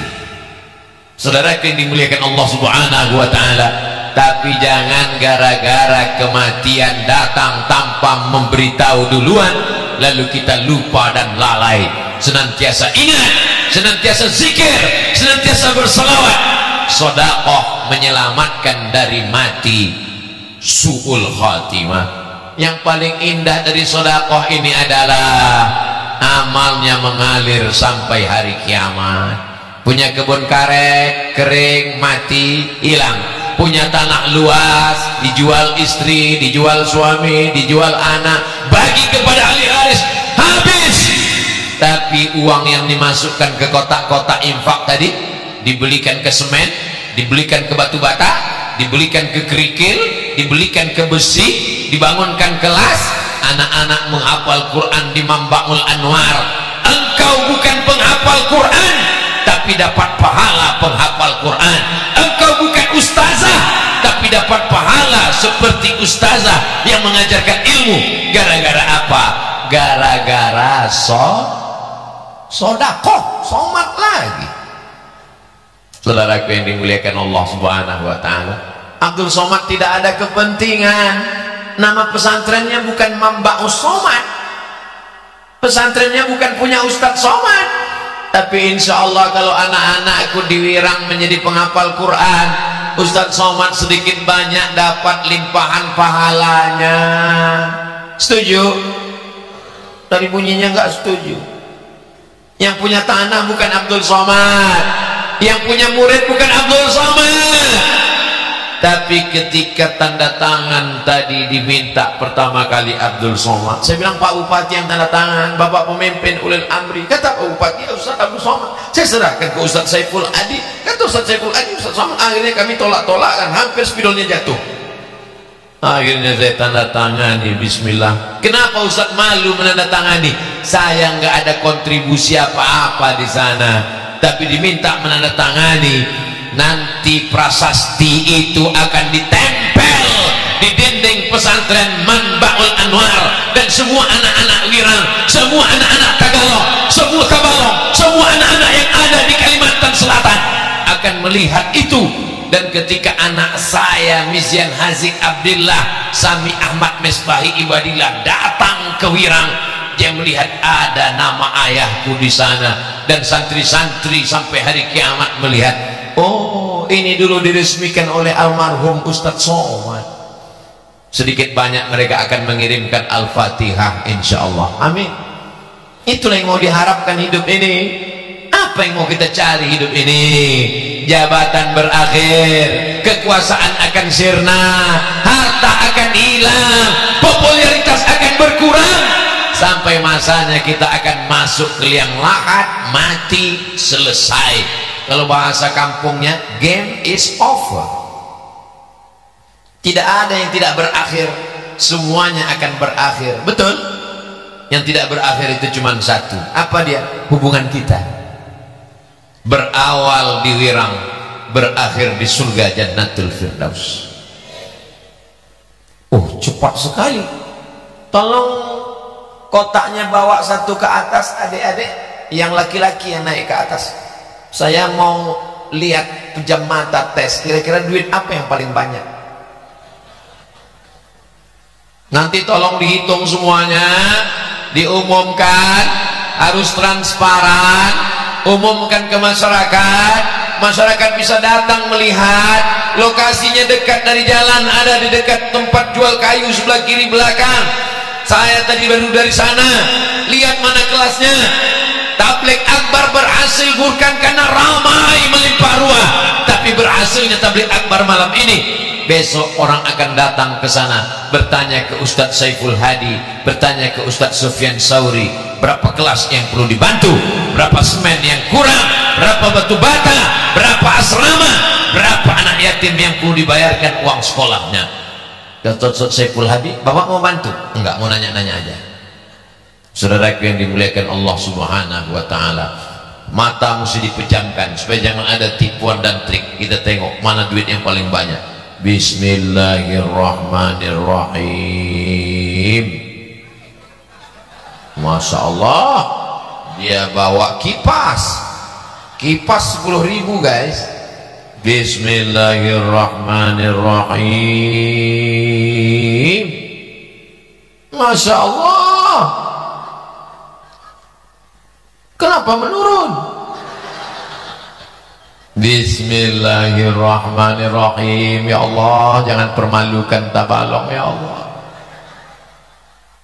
Saudara yang dimuliakan Allah Subhanahu wa taala, tapi jangan gara-gara kematian datang tanpa memberitahu duluan lalu kita lupa dan lalai. Senantiasa ingat, senantiasa zikir, senantiasa berselawat. Sedekah menyelamatkan dari mati su'ul khatimah. Yang paling indah dari sedekah ini adalah amalnya mengalir sampai hari kiamat. Punya kebun karet kering, mati, hilang. Punya tanah luas, dijual istri, dijual suami, dijual anak, bagi kepada ahli waris, habis. Tapi uang yang dimasukkan ke kotak-kotak infak tadi, dibelikan ke semen, dibelikan ke batu bata, dibelikan ke kerikil, dibelikan ke besi, dibangunkan kelas, anak-anak menghafal Quran di Mambaul Anwar. Engkau bukan penghafal Quran, tapi dapat pahala penghafal Quran. Engkau bukan ustazah, tapi dapat pahala seperti ustazah yang mengajarkan ilmu. Gara-gara apa? Gara-gara sodakoh, somat lagi. Saudaraku yang dimuliakan Allah Subhanahu wa ta'ala, Abdul Somad tidak ada kepentingan. Nama pesantrennya bukan Mambaus Somad, pesantrennya bukan punya Ustadz Somad. Tapi insya Allah kalau anak-anakku diwirang menjadi penghafal Quran, Ustadz Somad sedikit banyak dapat limpahan pahalanya. Setuju? Dari bunyinya nggak setuju. Yang punya tanah bukan Abdul Somad, yang punya murid bukan Abdul Somad. Tapi ketika tanda tangan tadi diminta pertama kali Abdul Somad, saya bilang Pak Bupati yang tanda tangan, Bapak pemimpin ulil amri. Kata Pak Bupati, ya Ustaz Abdul Somad. Saya serahkan ke Ustaz Saiful Adi. Kata Ustaz Saiful Adi, Ustaz Somad. Akhirnya kami tolak-tolak, hampir spidolnya jatuh. Akhirnya saya tanda tangani, bismillah. Kenapa Ustaz malu menandatangani? Saya nggak ada kontribusi apa-apa di sana, tapi diminta menandatangani. Nanti prasasti itu akan ditempel di dinding pesantren Manbaul Anwar, dan semua anak-anak Wirang, semua anak-anak Tagalog, semua Tabalong, semua anak-anak yang ada di Kalimantan Selatan akan melihat itu. Dan ketika anak saya Mizyan Hazik Abdillah Sami Ahmad Mesbahi Ibadillah datang ke Wirang, dia melihat ada nama ayahku di sana, dan santri-santri sampai hari kiamat melihat, oh ini dulu diresmikan oleh almarhum Ustadz Somad. Sedikit banyak mereka akan mengirimkan Al-Fatihah insyaallah. Amin. Itulah yang mau diharapkan hidup ini. Apa yang mau kita cari hidup ini? Jabatan berakhir, kekuasaan akan sirna, harta akan hilang, popularitas akan berkurang, sampai masanya kita akan masuk ke liang lahat, mati, selesai. Kalau bahasa kampungnya, game is over. Tidak ada yang tidak berakhir, semuanya akan berakhir. Betul? Yang tidak berakhir itu cuma satu. Apa dia? Hubungan kita. Berawal di Wirang, berakhir di surga Jannatul Firdaus. Oh, cepat sekali. Tolong kotaknya bawa satu ke atas, adik-adik. Yang laki-laki yang naik ke atas. Saya mau lihat pejam mata tes, kira-kira duit apa yang paling banyak. Nanti tolong dihitung semuanya, diumumkan, harus transparan, umumkan ke masyarakat. Masyarakat bisa datang melihat, lokasinya dekat dari jalan, ada di dekat tempat jual kayu sebelah kiri belakang. Saya tadi baru dari sana, lihat mana kelasnya. Tabligh akbar berhasil bukan karena ramai melimpah ruah, tapi berhasilnya tabligh akbar malam ini. Besok orang akan datang ke sana, bertanya ke Ustadz Saiful Hadi, bertanya ke Ustadz Sufyan Sauri, berapa kelas yang perlu dibantu, berapa semen yang kurang, berapa batu bata, berapa asrama, berapa anak yatim yang perlu dibayarkan uang sekolahnya. Kata Ustadz Saiful Hadi, Bapak mau bantu? Enggak, mau nanya-nanya aja. Saudaraku yang dimuliakan Allah Subhanahu wa ta'ala, mata mesti dipejamkan supaya jangan ada tipuan dan trik. Kita tengok mana duit yang paling banyak. Bismillahirrahmanirrahim. Masya Allah, dia bawa kipas 10.000 guys. Bismillahirrahmanirrahim. Masya Allah, Kenapa menurun? Bismillahirrahmanirrahim. Ya Allah, jangan permalukan Tabalong ya Allah.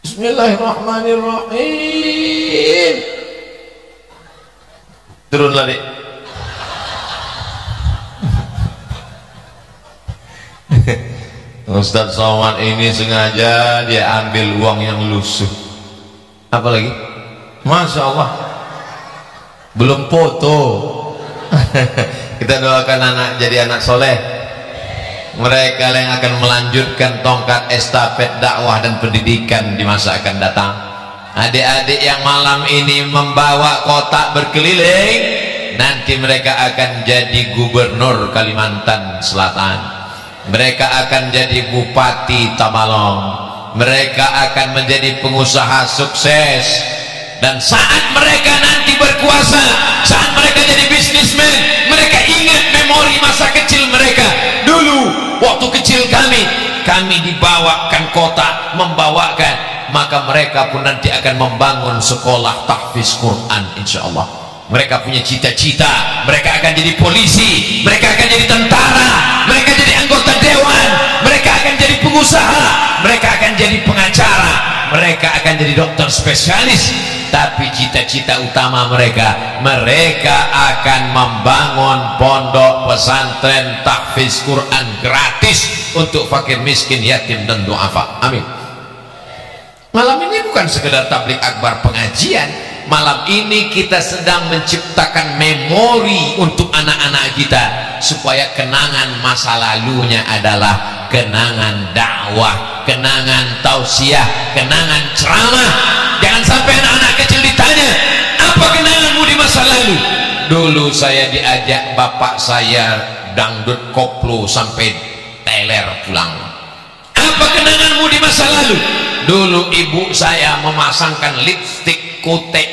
Bismillahirrahmanirrahim. Turunlah Dik. Ustadz Somad ini sengaja dia ambil uang yang lusuh. Apa lagi? Masya Allah, belum foto. Kita doakan anak jadi anak soleh. Mereka yang akan melanjutkan tongkat estafet dakwah dan pendidikan di masa akan datang. Adik-adik yang malam ini membawa kotak berkeliling, nanti mereka akan jadi gubernur Kalimantan Selatan. Mereka akan jadi bupati Tabalong. Mereka akan menjadi pengusaha sukses. Dan saat mereka nanti berkuasa, saat mereka jadi bisnismen, mereka ingat memori masa kecil mereka. Dulu waktu kecil kami dibawakan kotak, membawakan, maka mereka pun nanti akan membangun sekolah tahfiz Quran insyaallah. Mereka punya cita-cita, mereka akan jadi polisi, mereka akan jadi tentara, mereka jadi anggota dewan, mereka akan jadi pengusaha, mereka akan jadi pengacara, mereka akan jadi dokter spesialis. Tapi cita-cita utama mereka akan membangun pondok pesantren tahfiz Quran gratis untuk fakir miskin, yatim dan duafa. Amin. Malam ini bukan sekedar tablik akbar pengajian. Malam ini kita sedang menciptakan memori untuk anak-anak kita supaya kenangan masa lalunya adalah kenangan dakwah, kenangan tausiah, kenangan ceramah. Jangan sampai anak-anak kecil ditanya, apa kenanganmu di masa lalu? Dulu saya diajak bapak saya dangdut koplo sampai teler pulang. Apa kenanganmu di masa lalu? Dulu ibu saya memasangkan lipstik kutek,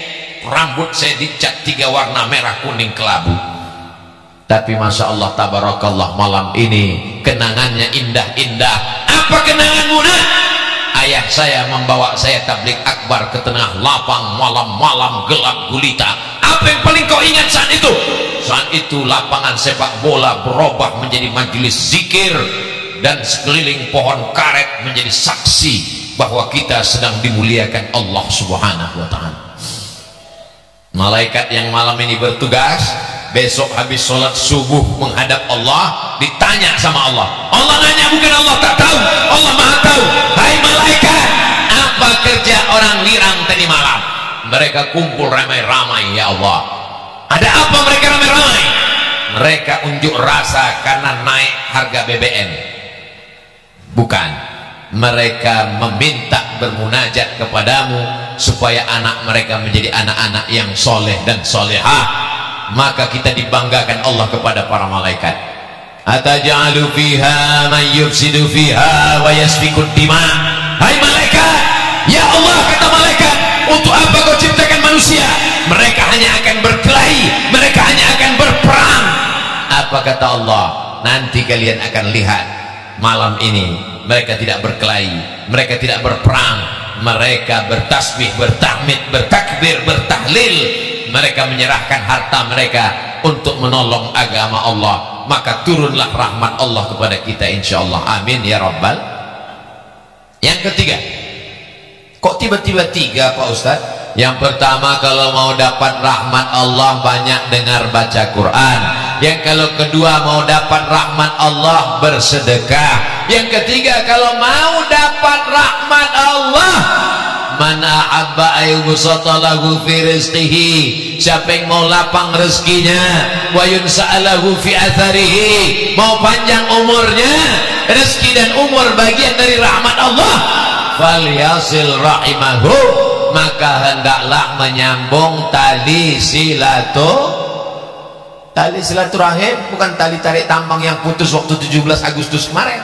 rambut saya dicat 3 warna merah kuning kelabu. Tapi masya Allah tabarakallah, malam ini kenangannya indah-indah. Apa kenanganmu nak? Ayah saya membawa saya tablik akbar ke tengah lapang malam-malam gelap gulita. Apa yang paling kau ingat saat itu? Saat itu lapangan sepak bola berubah menjadi majelis zikir, dan sekeliling pohon karet menjadi saksi bahwa kita sedang dimuliakan Allah Subhanahu wa ta'ala. Malaikat yang malam ini bertugas besok habis sholat subuh menghadap Allah, ditanya sama Allah. Allah nanya, bukan Allah tak tahu, Allah maha tahu. Hai malaikat, apa kerja orang lirang tadi malam? Mereka kumpul ramai-ramai ya Allah. Ada apa mereka ramai-ramai? Mereka unjuk rasa karena naik harga BBM. Bukan, mereka meminta bermunajat kepadamu supaya anak mereka menjadi anak-anak yang soleh dan solehah. Maka kita dibanggakan Allah kepada para malaikat. Ataj'alu fiha man yufsidu fiha wa yasfikud dima. Hai malaikat, ya Allah, kata malaikat, untuk apa kau ciptakan manusia? Mereka hanya akan berkelahi, mereka hanya akan berperang. Apa kata Allah? Nanti kalian akan lihat, malam ini mereka tidak berkelahi, mereka tidak berperang, mereka bertasbih, bertahmid, bertakbir, bertahlil. Mereka menyerahkan harta mereka untuk menolong agama Allah. Maka turunlah rahmat Allah kepada kita insyaallah. Amin ya rabbal. Yang ketiga, kok tiba-tiba 3 Pak Ustaz? Yang pertama, kalau mau dapat rahmat Allah banyak dengar baca Quran. Yang kalau kedua, mau dapat rahmat Allah bersedekah. Yang ketiga, kalau mau dapat rahmat Allah, man ahabba ayyubsata lahu fi rizqihi, siapa yang mau lapang rezekinya, wa yunsa'alahu fi atharihi, mau panjang umurnya. Rezeki dan umur bagian dari rahmat Allah. Falyasil rahimahu, maka hendaklah menyambung tali silaturahim, bukan tali tarik tambang yang putus waktu 17 Agustus kemarin.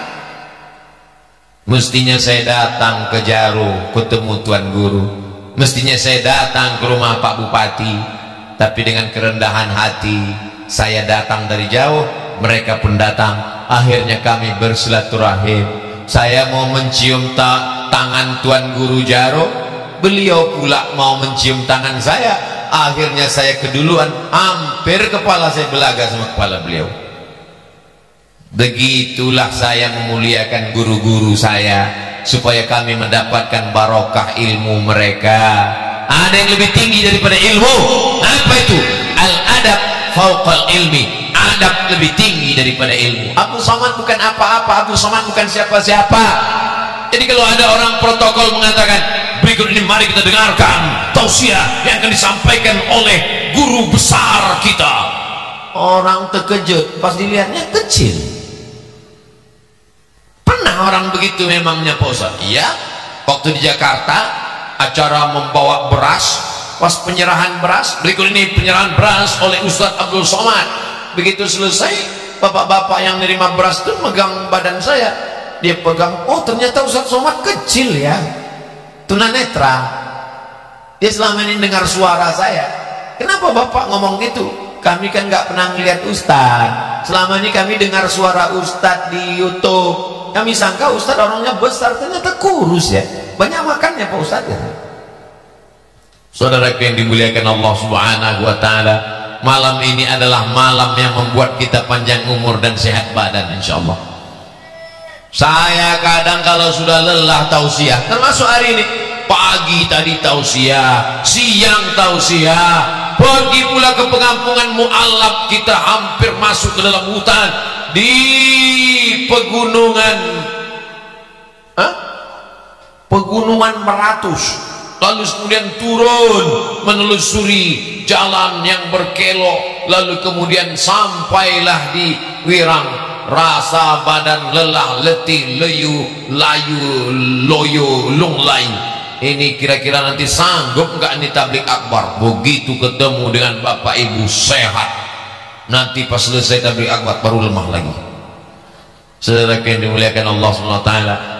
Mestinya saya datang ke Jaru ketemu Tuan Guru, mestinya saya datang ke rumah Pak Bupati, tapi dengan kerendahan hati saya datang dari jauh, mereka pun datang. Akhirnya kami bersilaturahim. Saya mau mencium tangan Tuan Guru Jaru, beliau pula mau mencium tangan saya. Akhirnya saya keduluan, hampir kepala saya belaga sama kepala beliau. Begitulah saya memuliakan guru-guru saya, supaya kami mendapatkan barokah ilmu mereka. Ada yang lebih tinggi daripada ilmu. Apa itu? Al-adab fauqal ilmi. Adab lebih tinggi daripada ilmu. Abdul Somad bukan apa-apa, Abdul Somad bukan siapa-siapa. Jadi kalau ada orang protokol mengatakan, berikut ini mari kita dengarkan tausiah yang akan disampaikan oleh guru besar kita, orang terkejut pas dilihatnya kecil. Pernah orang begitu memangnya Pak Ustaz? Iya, waktu di Jakarta acara membawa beras, pas penyerahan beras, berikut ini penyerahan beras oleh Ustadz Abdul Somad. Begitu selesai, bapak-bapak yang nerima beras itu megang badan saya, dia pegang, oh ternyata Ustadz Somad kecil ya, tunanetra. Dia selama ini dengar suara saya. Kenapa bapak ngomong gitu? Kami kan nggak pernah ngeliat Ustadz, selama ini kami dengar suara Ustadz di YouTube. Kami sangka Ustadz orangnya besar, ternyata kurus ya, banyak makannya Pak Ustadz ya. Saudara yang dimuliakan Allah Subhanahu wa Ta'ala, malam ini adalah malam yang membuat kita panjang umur dan sehat badan insyaallah. Saya kadang kalau sudah lelah tausiah, termasuk hari ini, pagi tadi tausiah, siang tausiah, pergi pula ke pengampungan mu'alaf, kita hampir masuk ke dalam hutan di pegunungan Pegunungan Meratus, lalu kemudian turun menelusuri jalan yang berkelok, lalu kemudian sampailah di Wirang. Rasa badan lelah, letih, leyu, layu, loyo, lunglai. Ini kira-kira nanti sanggup nggak ini tablik akbar? Begitu ketemu dengan bapak ibu sehat, nanti pas selesai tablik akbar baru lemah lagi. Saudara yang dimuliakan Allah SWT.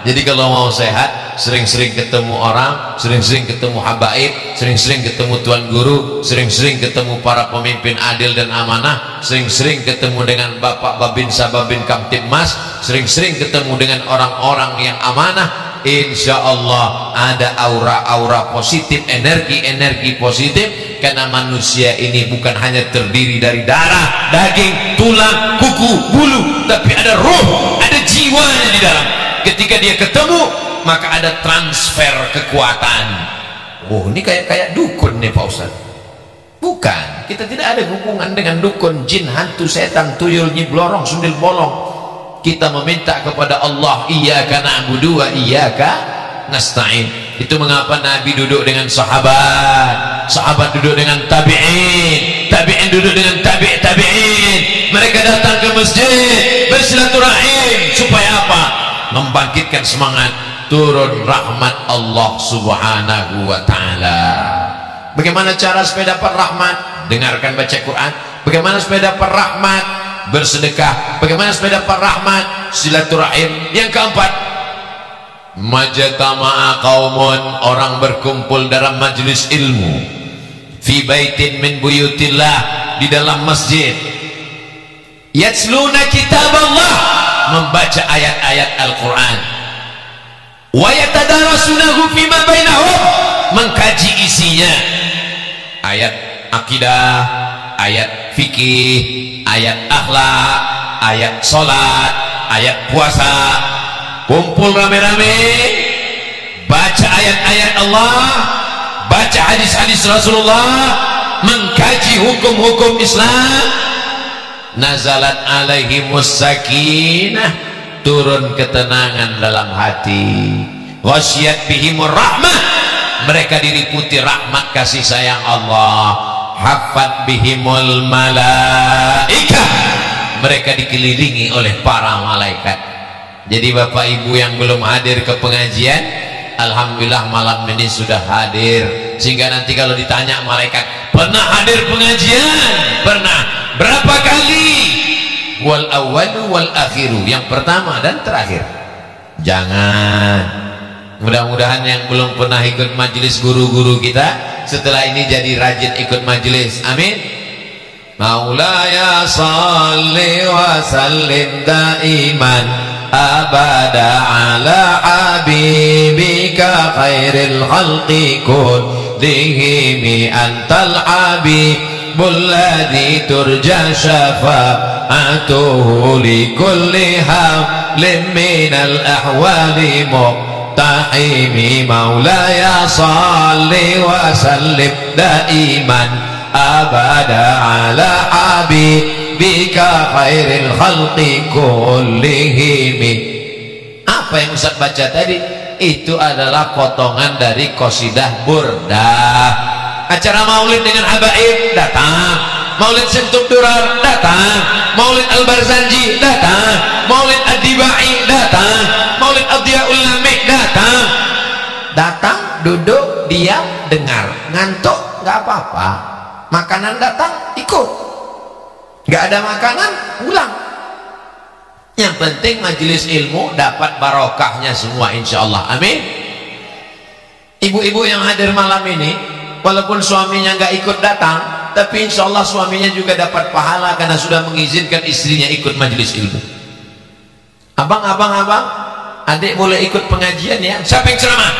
Jadi kalau mau sehat, sering-sering ketemu orang, sering-sering ketemu habaib, sering-sering ketemu tuan guru, sering-sering ketemu para pemimpin adil dan amanah, sering-sering ketemu dengan bapak babinsa babin kamtibmas, sering-sering ketemu dengan orang-orang yang amanah. Insya Allah ada aura-aura positif, energi-energi positif, karena manusia ini bukan hanya terdiri dari darah, daging, tulang, kuku, bulu, tapi ada ruh, ada jiwanya di dalam. Ketika dia ketemu, maka ada transfer kekuatan. Oh, ini kayak dukun nih Pak Ustaz. Bukan, kita tidak ada hubungan dengan dukun, jin, hantu, setan, tuyul, nyiblorong, sundil bolong. Kita meminta kepada Allah, iyyaka na'budu wa iyyaka nasta'in. Itu mengapa Nabi duduk dengan sahabat, sahabat duduk dengan tabi'in, tabi'in duduk dengan tabi'in. Mereka datang ke masjid bersilaturahim supaya apa? Membangkitkan semangat, turun rahmat Allah Subhanahu wa Ta'ala. Bagaimana cara supaya dapat rahmat? Dengarkan baca Quran. Bagaimana supaya dapat rahmat? Bersedekah. Bagaimana supaya dapat rahmat? Silaturahim. Yang keempat, majtama'a qaumun, orang berkumpul dalam majelis ilmu, fi baitin min buyutillah, di dalam masjid, yatsluna kitab Allah, membaca ayat-ayat Al-Quran, wa yatadarasunahu fima bainahum, mengkaji isinya, ayat akidah, ayat fikih, ayat akhlak, ayat sholat, ayat puasa. Kumpul rame-rame, baca ayat-ayat Allah, baca hadis-hadis Rasulullah, mengkaji hukum-hukum Islam. Nazalat alaihimus sakinah, turun ketenangan dalam hati. Ghasyiyat bihimur rahmah, mereka diliputi rahmat kasih sayang Allah. Hafat bihimul malaikah, mereka dikelilingi oleh para malaikat. Jadi bapak ibu yang belum hadir ke pengajian, alhamdulillah malam ini sudah hadir, sehingga nanti kalau ditanya malaikat, pernah hadir pengajian? Pernah. Berapa kali? Wal awwalu wal akhiru, yang pertama dan terakhir. Jangan. Mudah-mudahan yang belum pernah ikut majelis guru-guru kita, setelah ini jadi rajin ikut majelis. Amin. Maulaya salli wa sallim daiman abada ala habibika khairil khalqi kun kullihim antal habibul ladzi turja syafa'atuhu likulli hamlim minal ahwali muqtahimi maulaya salli wa sallim daiman abada ala habibika khairil khalqi kullihim. Apa yang Ustaz baca tadi itu adalah potongan dari qasidah burdah. Acara maulid dengan habaib datang, maulid sentuh durar datang, maulid al-barzanji datang, maulid ad-dibai datang, maulid ad-diyaul lamik datang, duduk, diam, dengar, ngantuk nggak apa-apa, makanan datang ikut, nggak ada makanan pulang. Yang penting majelis ilmu dapat barokahnya semua insyaallah, amin. Ibu-ibu yang hadir malam ini walaupun suaminya nggak ikut datang, tapi insyaallah suaminya juga dapat pahala karena sudah mengizinkan istrinya ikut majelis ilmu. Abang, adik boleh ikut pengajian ya. Siapa yang ceramah?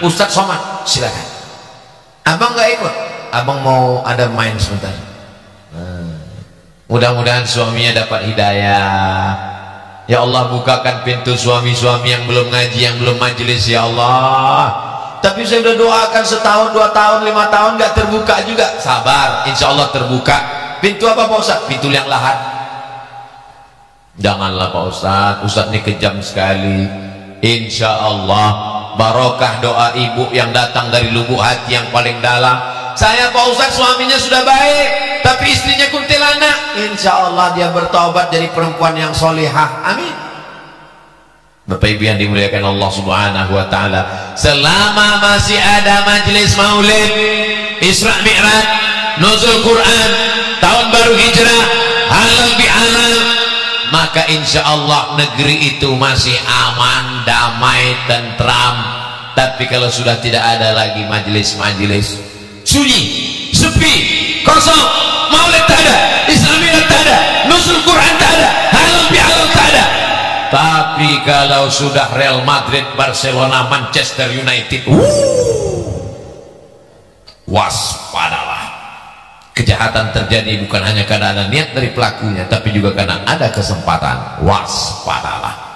Ustadz Somad, silakan. Abang nggak ikut, abang mau ada main sebentar. Mudah-mudahan suaminya dapat hidayah. Ya Allah, bukakan pintu suami-suami yang belum ngaji, yang belum majelis ya Allah. Tapi saya sudah doakan setahun, 2 tahun, 5 tahun gak terbuka juga. Sabar, insya Allah terbuka. Pintu apa Pak Ustaz? Pintu yang lahat. Janganlah Pak Ustaz, Ustaz ini kejam sekali. Insya Allah barokah doa ibu yang datang dari lubuk hati yang paling dalam. Saya Pak Ustaz suaminya sudah baik, tapi istrinya kuntilanak. Insya Allah dia bertobat jadi perempuan yang solihah, amin. Bapak Ibu yang dimuliakan Allah Subhanahu wa Ta'ala, selama masih ada majelis maulid, Isra Mi'raj, nuzul Quran, tahun baru hijrah, halal bihalal, maka insya Allah negeri itu masih aman, damai, tentram. Tapi kalau sudah tidak ada lagi majelis-majelis, sunyi, sepi, kosong, maulid tak ada, Isra Mi'raj tak ada, nuzul Quran tak ada, halal bihalal tak ada. Tapi kalau sudah Real Madrid, Barcelona, Manchester United, waspadalah. Kejahatan terjadi bukan hanya karena ada niat dari pelakunya, tapi juga karena ada kesempatan. Waspadalah.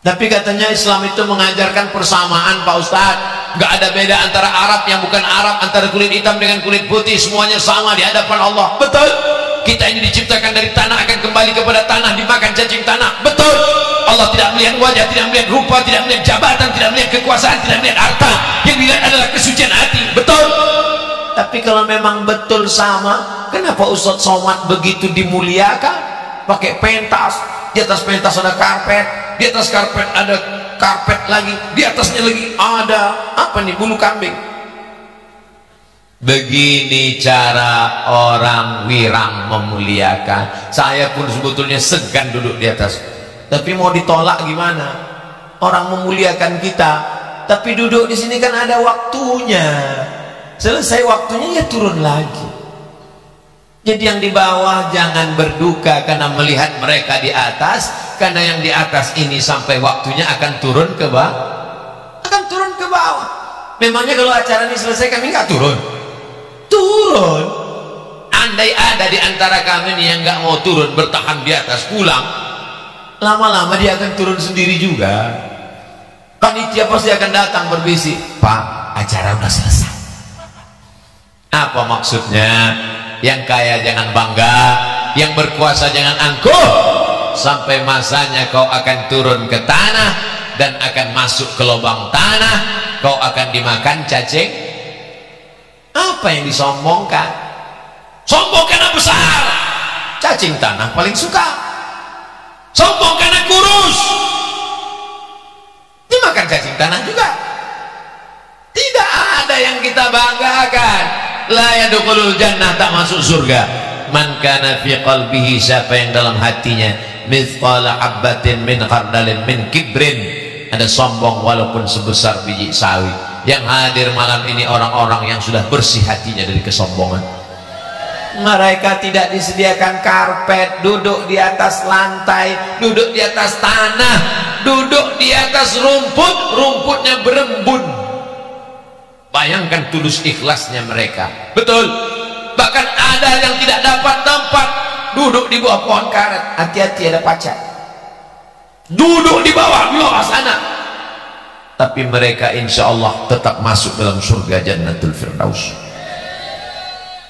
Tapi katanya Islam itu mengajarkan persamaan Pak Ustadz. Gak ada beda antara Arab yang bukan Arab, antara kulit hitam dengan kulit putih, semuanya sama di hadapan Allah. Betul. Kita ini diciptakan dari tanah, akan kembali kepada tanah, dimakan cacing tanah. Betul. Allah tidak melihat wajah, tidak melihat rupa, tidak melihat jabatan, tidak melihat kekuasaan, tidak melihat harta. Yang dilihat adalah kesucian hati. Betul. Tapi kalau memang betul sama, kenapa Ustadz Somad begitu dimuliakan? Pakai pentas, di atas pentas ada karpet, di atas karpet ada karpet lagi, di atasnya lagi ada apa nih, bulu kambing. Begini cara orang wirang memuliakan. Saya pun sebetulnya segan duduk di atas, tapi mau ditolak gimana? Orang memuliakan kita, tapi duduk di sini kan ada waktunya. Selesai waktunya ya turun lagi. Jadi yang di bawah jangan berduka karena melihat mereka di atas, karena yang di atas ini sampai waktunya akan turun ke bawah. Akan turun ke bawah. Memangnya kalau acara ini selesai kami nggak turun? Turun. Andai ada di antara kami nih yang nggak mau turun, bertahan di atas, pulang, lama-lama dia akan turun sendiri juga. Panitia pasti akan datang berbisik, Pak, acara udah selesai. Apa maksudnya? Yang kaya jangan bangga, yang berkuasa jangan angkuh. Sampai masanya kau akan turun ke tanah dan akan masuk ke lubang tanah, kau akan dimakan cacing. Apa yang disombongkan? Sombong karena besar, cacing tanah paling suka. Sombong karena kurus, dimakan cacing tanah juga. Tidak ada yang kita banggakan. La yadkhulul jannah, tak masuk surga. Man kana fi qalbihi, siapa yang dalam hatinya mithqala habbatin min khardalin min kibrin, ada sombong walaupun sebesar biji sawi. Yang hadir malam ini orang-orang yang sudah bersih hatinya dari kesombongan. Mereka tidak disediakan karpet, duduk di atas lantai, duduk di atas tanah, duduk di atas rumput, rumputnya berembun. Bayangkan tulus ikhlasnya mereka. Betul. Bahkan ada yang tidak dapat tempat duduk di bawah pohon karet. Hati-hati ada pacar. Duduk di bawah sana. Tapi mereka insya Allah tetap masuk dalam surga Jannatul Firdaus.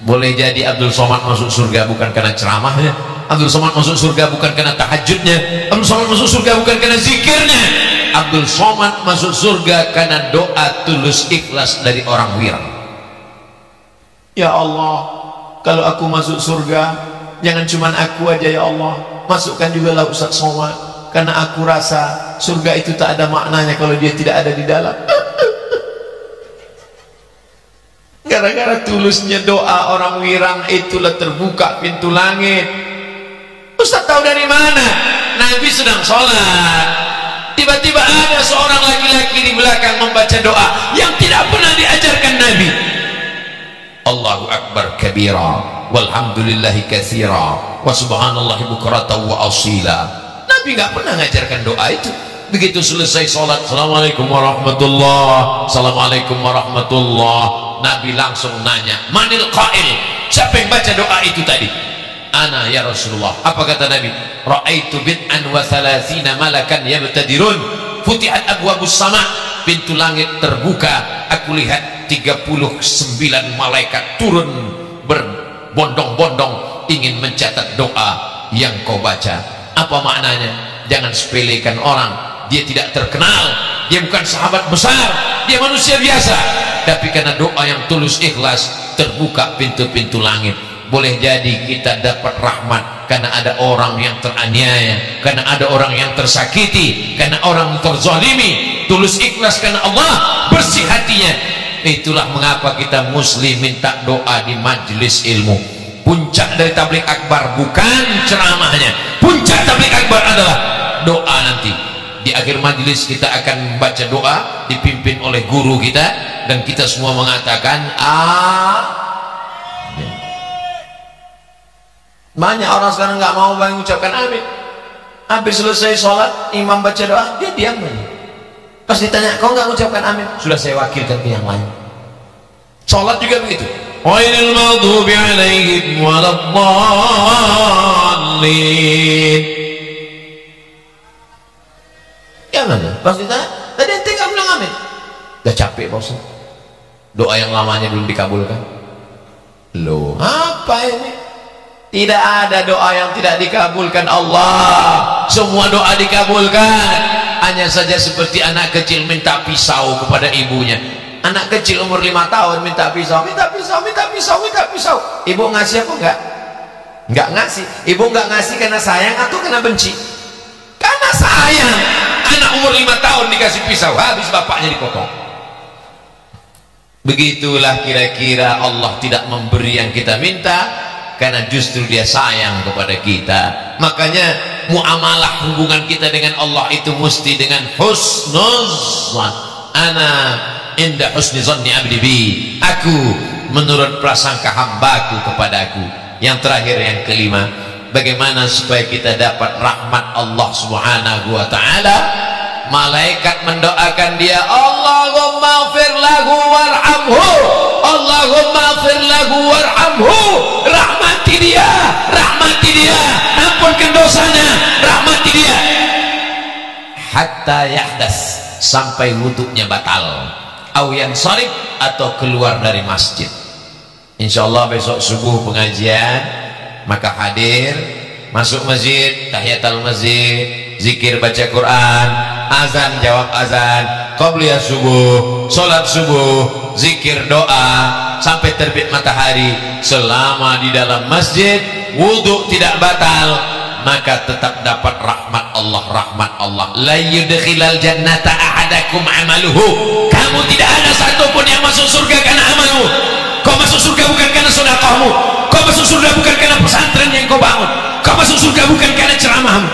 Boleh jadi Abdul Somad masuk surga bukan karena ceramahnya, Abdul Somad masuk surga bukan karena tahajudnya, Abdul Somad masuk surga bukan karena zikirnya, Abdul Somad masuk surga karena doa tulus ikhlas dari orang wirang. Ya Allah, kalau aku masuk surga, jangan cuma aku aja ya Allah, masukkan juga lah Ustaz Somad, karena aku rasa surga itu tak ada maknanya kalau dia tidak ada di dalam. Gara-gara tulusnya doa orang wirang itulah terbuka pintu langit. Ustaz tahu dari mana? Nabi sedang sholat, tiba-tiba ada seorang laki-laki di belakang membaca doa yang tidak pernah diajarkan Nabi. Allahu Akbar kabira walhamdulillahi katsira wa subhanallahi bukratan wa asila. Nabi nggak pernah ngajarkan doa itu. Begitu selesai sholat, assalamualaikum warahmatullah, assalamualaikum warahmatullah, Nabi langsung nanya, manil qail, siapa yang baca doa itu tadi? Ana ya Rasulullah. Apa kata Nabi? Ra'aitu bid'an wa thalathina malakan yabtadirun futihat abwabus sama, pintu langit terbuka, aku lihat 39 malaikat turun berbondong-bondong ingin mencatat doa yang kau baca. Apa maknanya? Jangan sepelekan orang. Dia tidak terkenal, dia bukan sahabat besar, dia manusia biasa, tapi karena doa yang tulus ikhlas terbuka pintu-pintu langit. Boleh jadi kita dapat rahmat karena ada orang yang teraniaya, karena ada orang yang tersakiti, karena orang terzalimi. Tulus ikhlas karena Allah, bersih hatinya. Itulah mengapa kita muslim minta doa di majelis ilmu. Puncak dari tabligh akbar bukan ceramahnya, puncak tabligh akbar adalah doa. Nanti di akhir majelis kita akan membaca doa dipimpin oleh guru kita dan kita semua mengatakan amin. Banyak orang sekarang nggak mau mengucapkan amin. Habis selesai sholat imam baca doa dia diam aja. Pas ditanya kau nggak mengucapkan amin, sudah saya wakilkan ke yang lain. Sholat juga begitu. Ghairil maghdubi alaihim waladdallin. Ya mana? Pas ditanya, tadi ente nggak bilang amin. Udah capek bos. Doa yang lamanya belum dikabulkan. Loh, apa ini? Tidak ada doa yang tidak dikabulkan Allah. Semua doa dikabulkan. Hanya saja seperti anak kecil minta pisau kepada ibunya. Anak kecil umur 5 tahun minta pisau, minta pisau, minta pisau, minta pisau. Ibu ngasih apa enggak? Enggak ngasih. Ibu enggak ngasih karena sayang atau karena benci? Karena sayang. Anak umur 5 tahun dikasih pisau, habis bapaknya dipotong. Begitulah kira-kira Allah tidak memberi yang kita minta karena justru dia sayang kepada kita. Makanya muamalah hubungan kita dengan Allah itu mesti dengan husnuzan. Ana inda husni zanni abdi bi. Aku menurut prasangka hambaku kepadaku. Yang terakhir, yang kelima, bagaimana supaya kita dapat rahmat Allah Subhanahu wa taala? Malaikat mendoakan dia, Allahumma ighfir lahu warhamhu, Allahumma ighfir lahu warhamhu. Rahmati dia, ampunkan dosanya, rahmati dia. Hatta yahdas, sampai wudunya batal. Au yansarif, atau keluar dari masjid. Insyaallah besok subuh pengajian, maka hadir, masuk masjid, tahiyatul masjid, zikir baca Quran, azan jawab azan, qabliyah subuh, sholat subuh, zikir doa sampai terbit matahari. Selama di dalam masjid wudhu tidak batal, maka tetap dapat rahmat Allah. Rahmat Allah, la yudkhilal jannata ahadakum amaluhu. Kamu tidak ada satupun yang masuk surga karena amalmu. Kau masuk surga bukan karena sedekahmu, kau masuk surga bukan karena pesantren yang kau bangun, kau masuk surga bukan karena ceramahmu.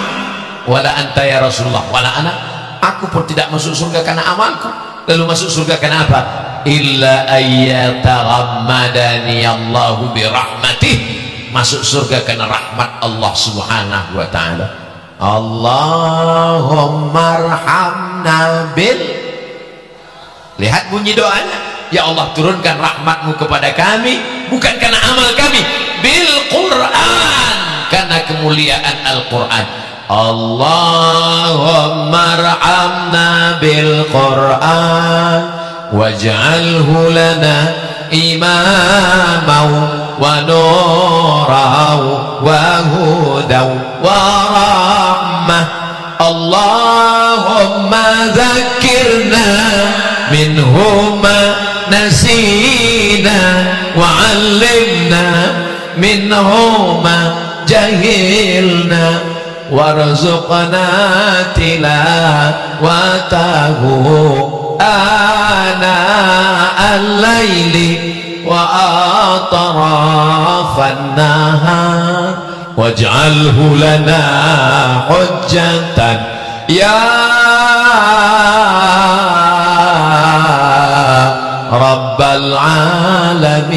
Wala anta ya Rasulullah, wala ana, aku pun tidak masuk surga karena amalku. Lalu masuk surga karena apa? Illa ayyataghammadani Allahu birahmatih. Masuk surga karena rahmat Allah Subhanahu wa taala. Allahumma arhamna bil. Lihat bunyi doanya, Ya Allah, turunkan rahmatmu kepada kami bukan karena amal kami, bil Quran, karena kemuliaan Al-Quran. Allahumma arhamna bil Quran waj'alhu lana imamaw wa nuraw wa hudaw wa rahmah. Allahumma zakirna minhuma nasina wa 'allimna minhuma jahilna warzuqna tilawatahu ana al-laili wa atrafan nahar waj'alhu lana hujjatan ya Rabbal Alamin.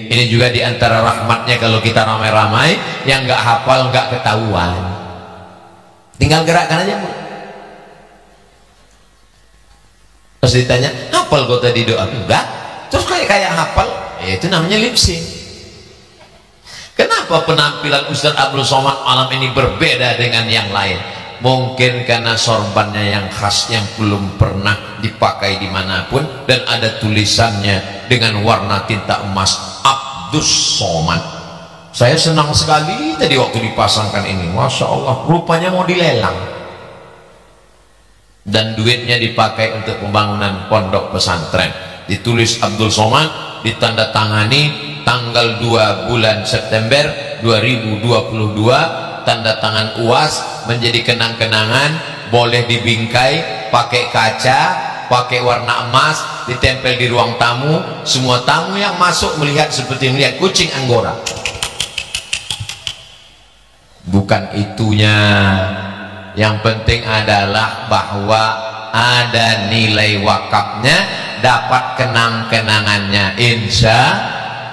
Ini juga diantara rahmatnya kalau kita ramai-ramai, yang nggak hafal nggak ketahuan, tinggal gerakkan aja. Terus ditanya, hafal kau tadi doa? Enggak. Terus kayak hafal, ya itu namanya lip sync. Kenapa penampilan Ustaz Abdul Somad malam ini berbeda dengan yang lain? Mungkin karena sorbannya yang khas, yang belum pernah dipakai dimanapun, dan ada tulisannya dengan warna tinta emas, Abdus Somad. Saya senang sekali tadi waktu dipasangkan ini, Masya Allah, rupanya mau dilelang, dan duitnya dipakai untuk pembangunan pondok pesantren. Ditulis Abdul Somad, ditandatangani tanggal 2 bulan September 2022, tanda tangan UAS, menjadi kenang-kenangan, boleh dibingkai, pakai kaca, pakai warna emas, ditempel di ruang tamu. Semua tamu yang masuk melihat seperti melihat kucing Anggora. Bukan itunya, yang penting adalah bahwa ada nilai wakafnya, dapat kenang-kenangannya, insya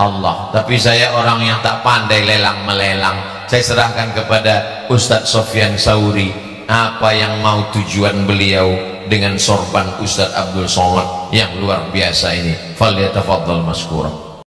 Allah. Tapi saya orang yang tak pandai lelang-melelang. Saya serahkan kepada Ustadz Sofyan Sauri apa yang mau tujuan beliau dengan sorban Ustadz Abdul Somad yang luar biasa ini. Falyatafaddal maskura.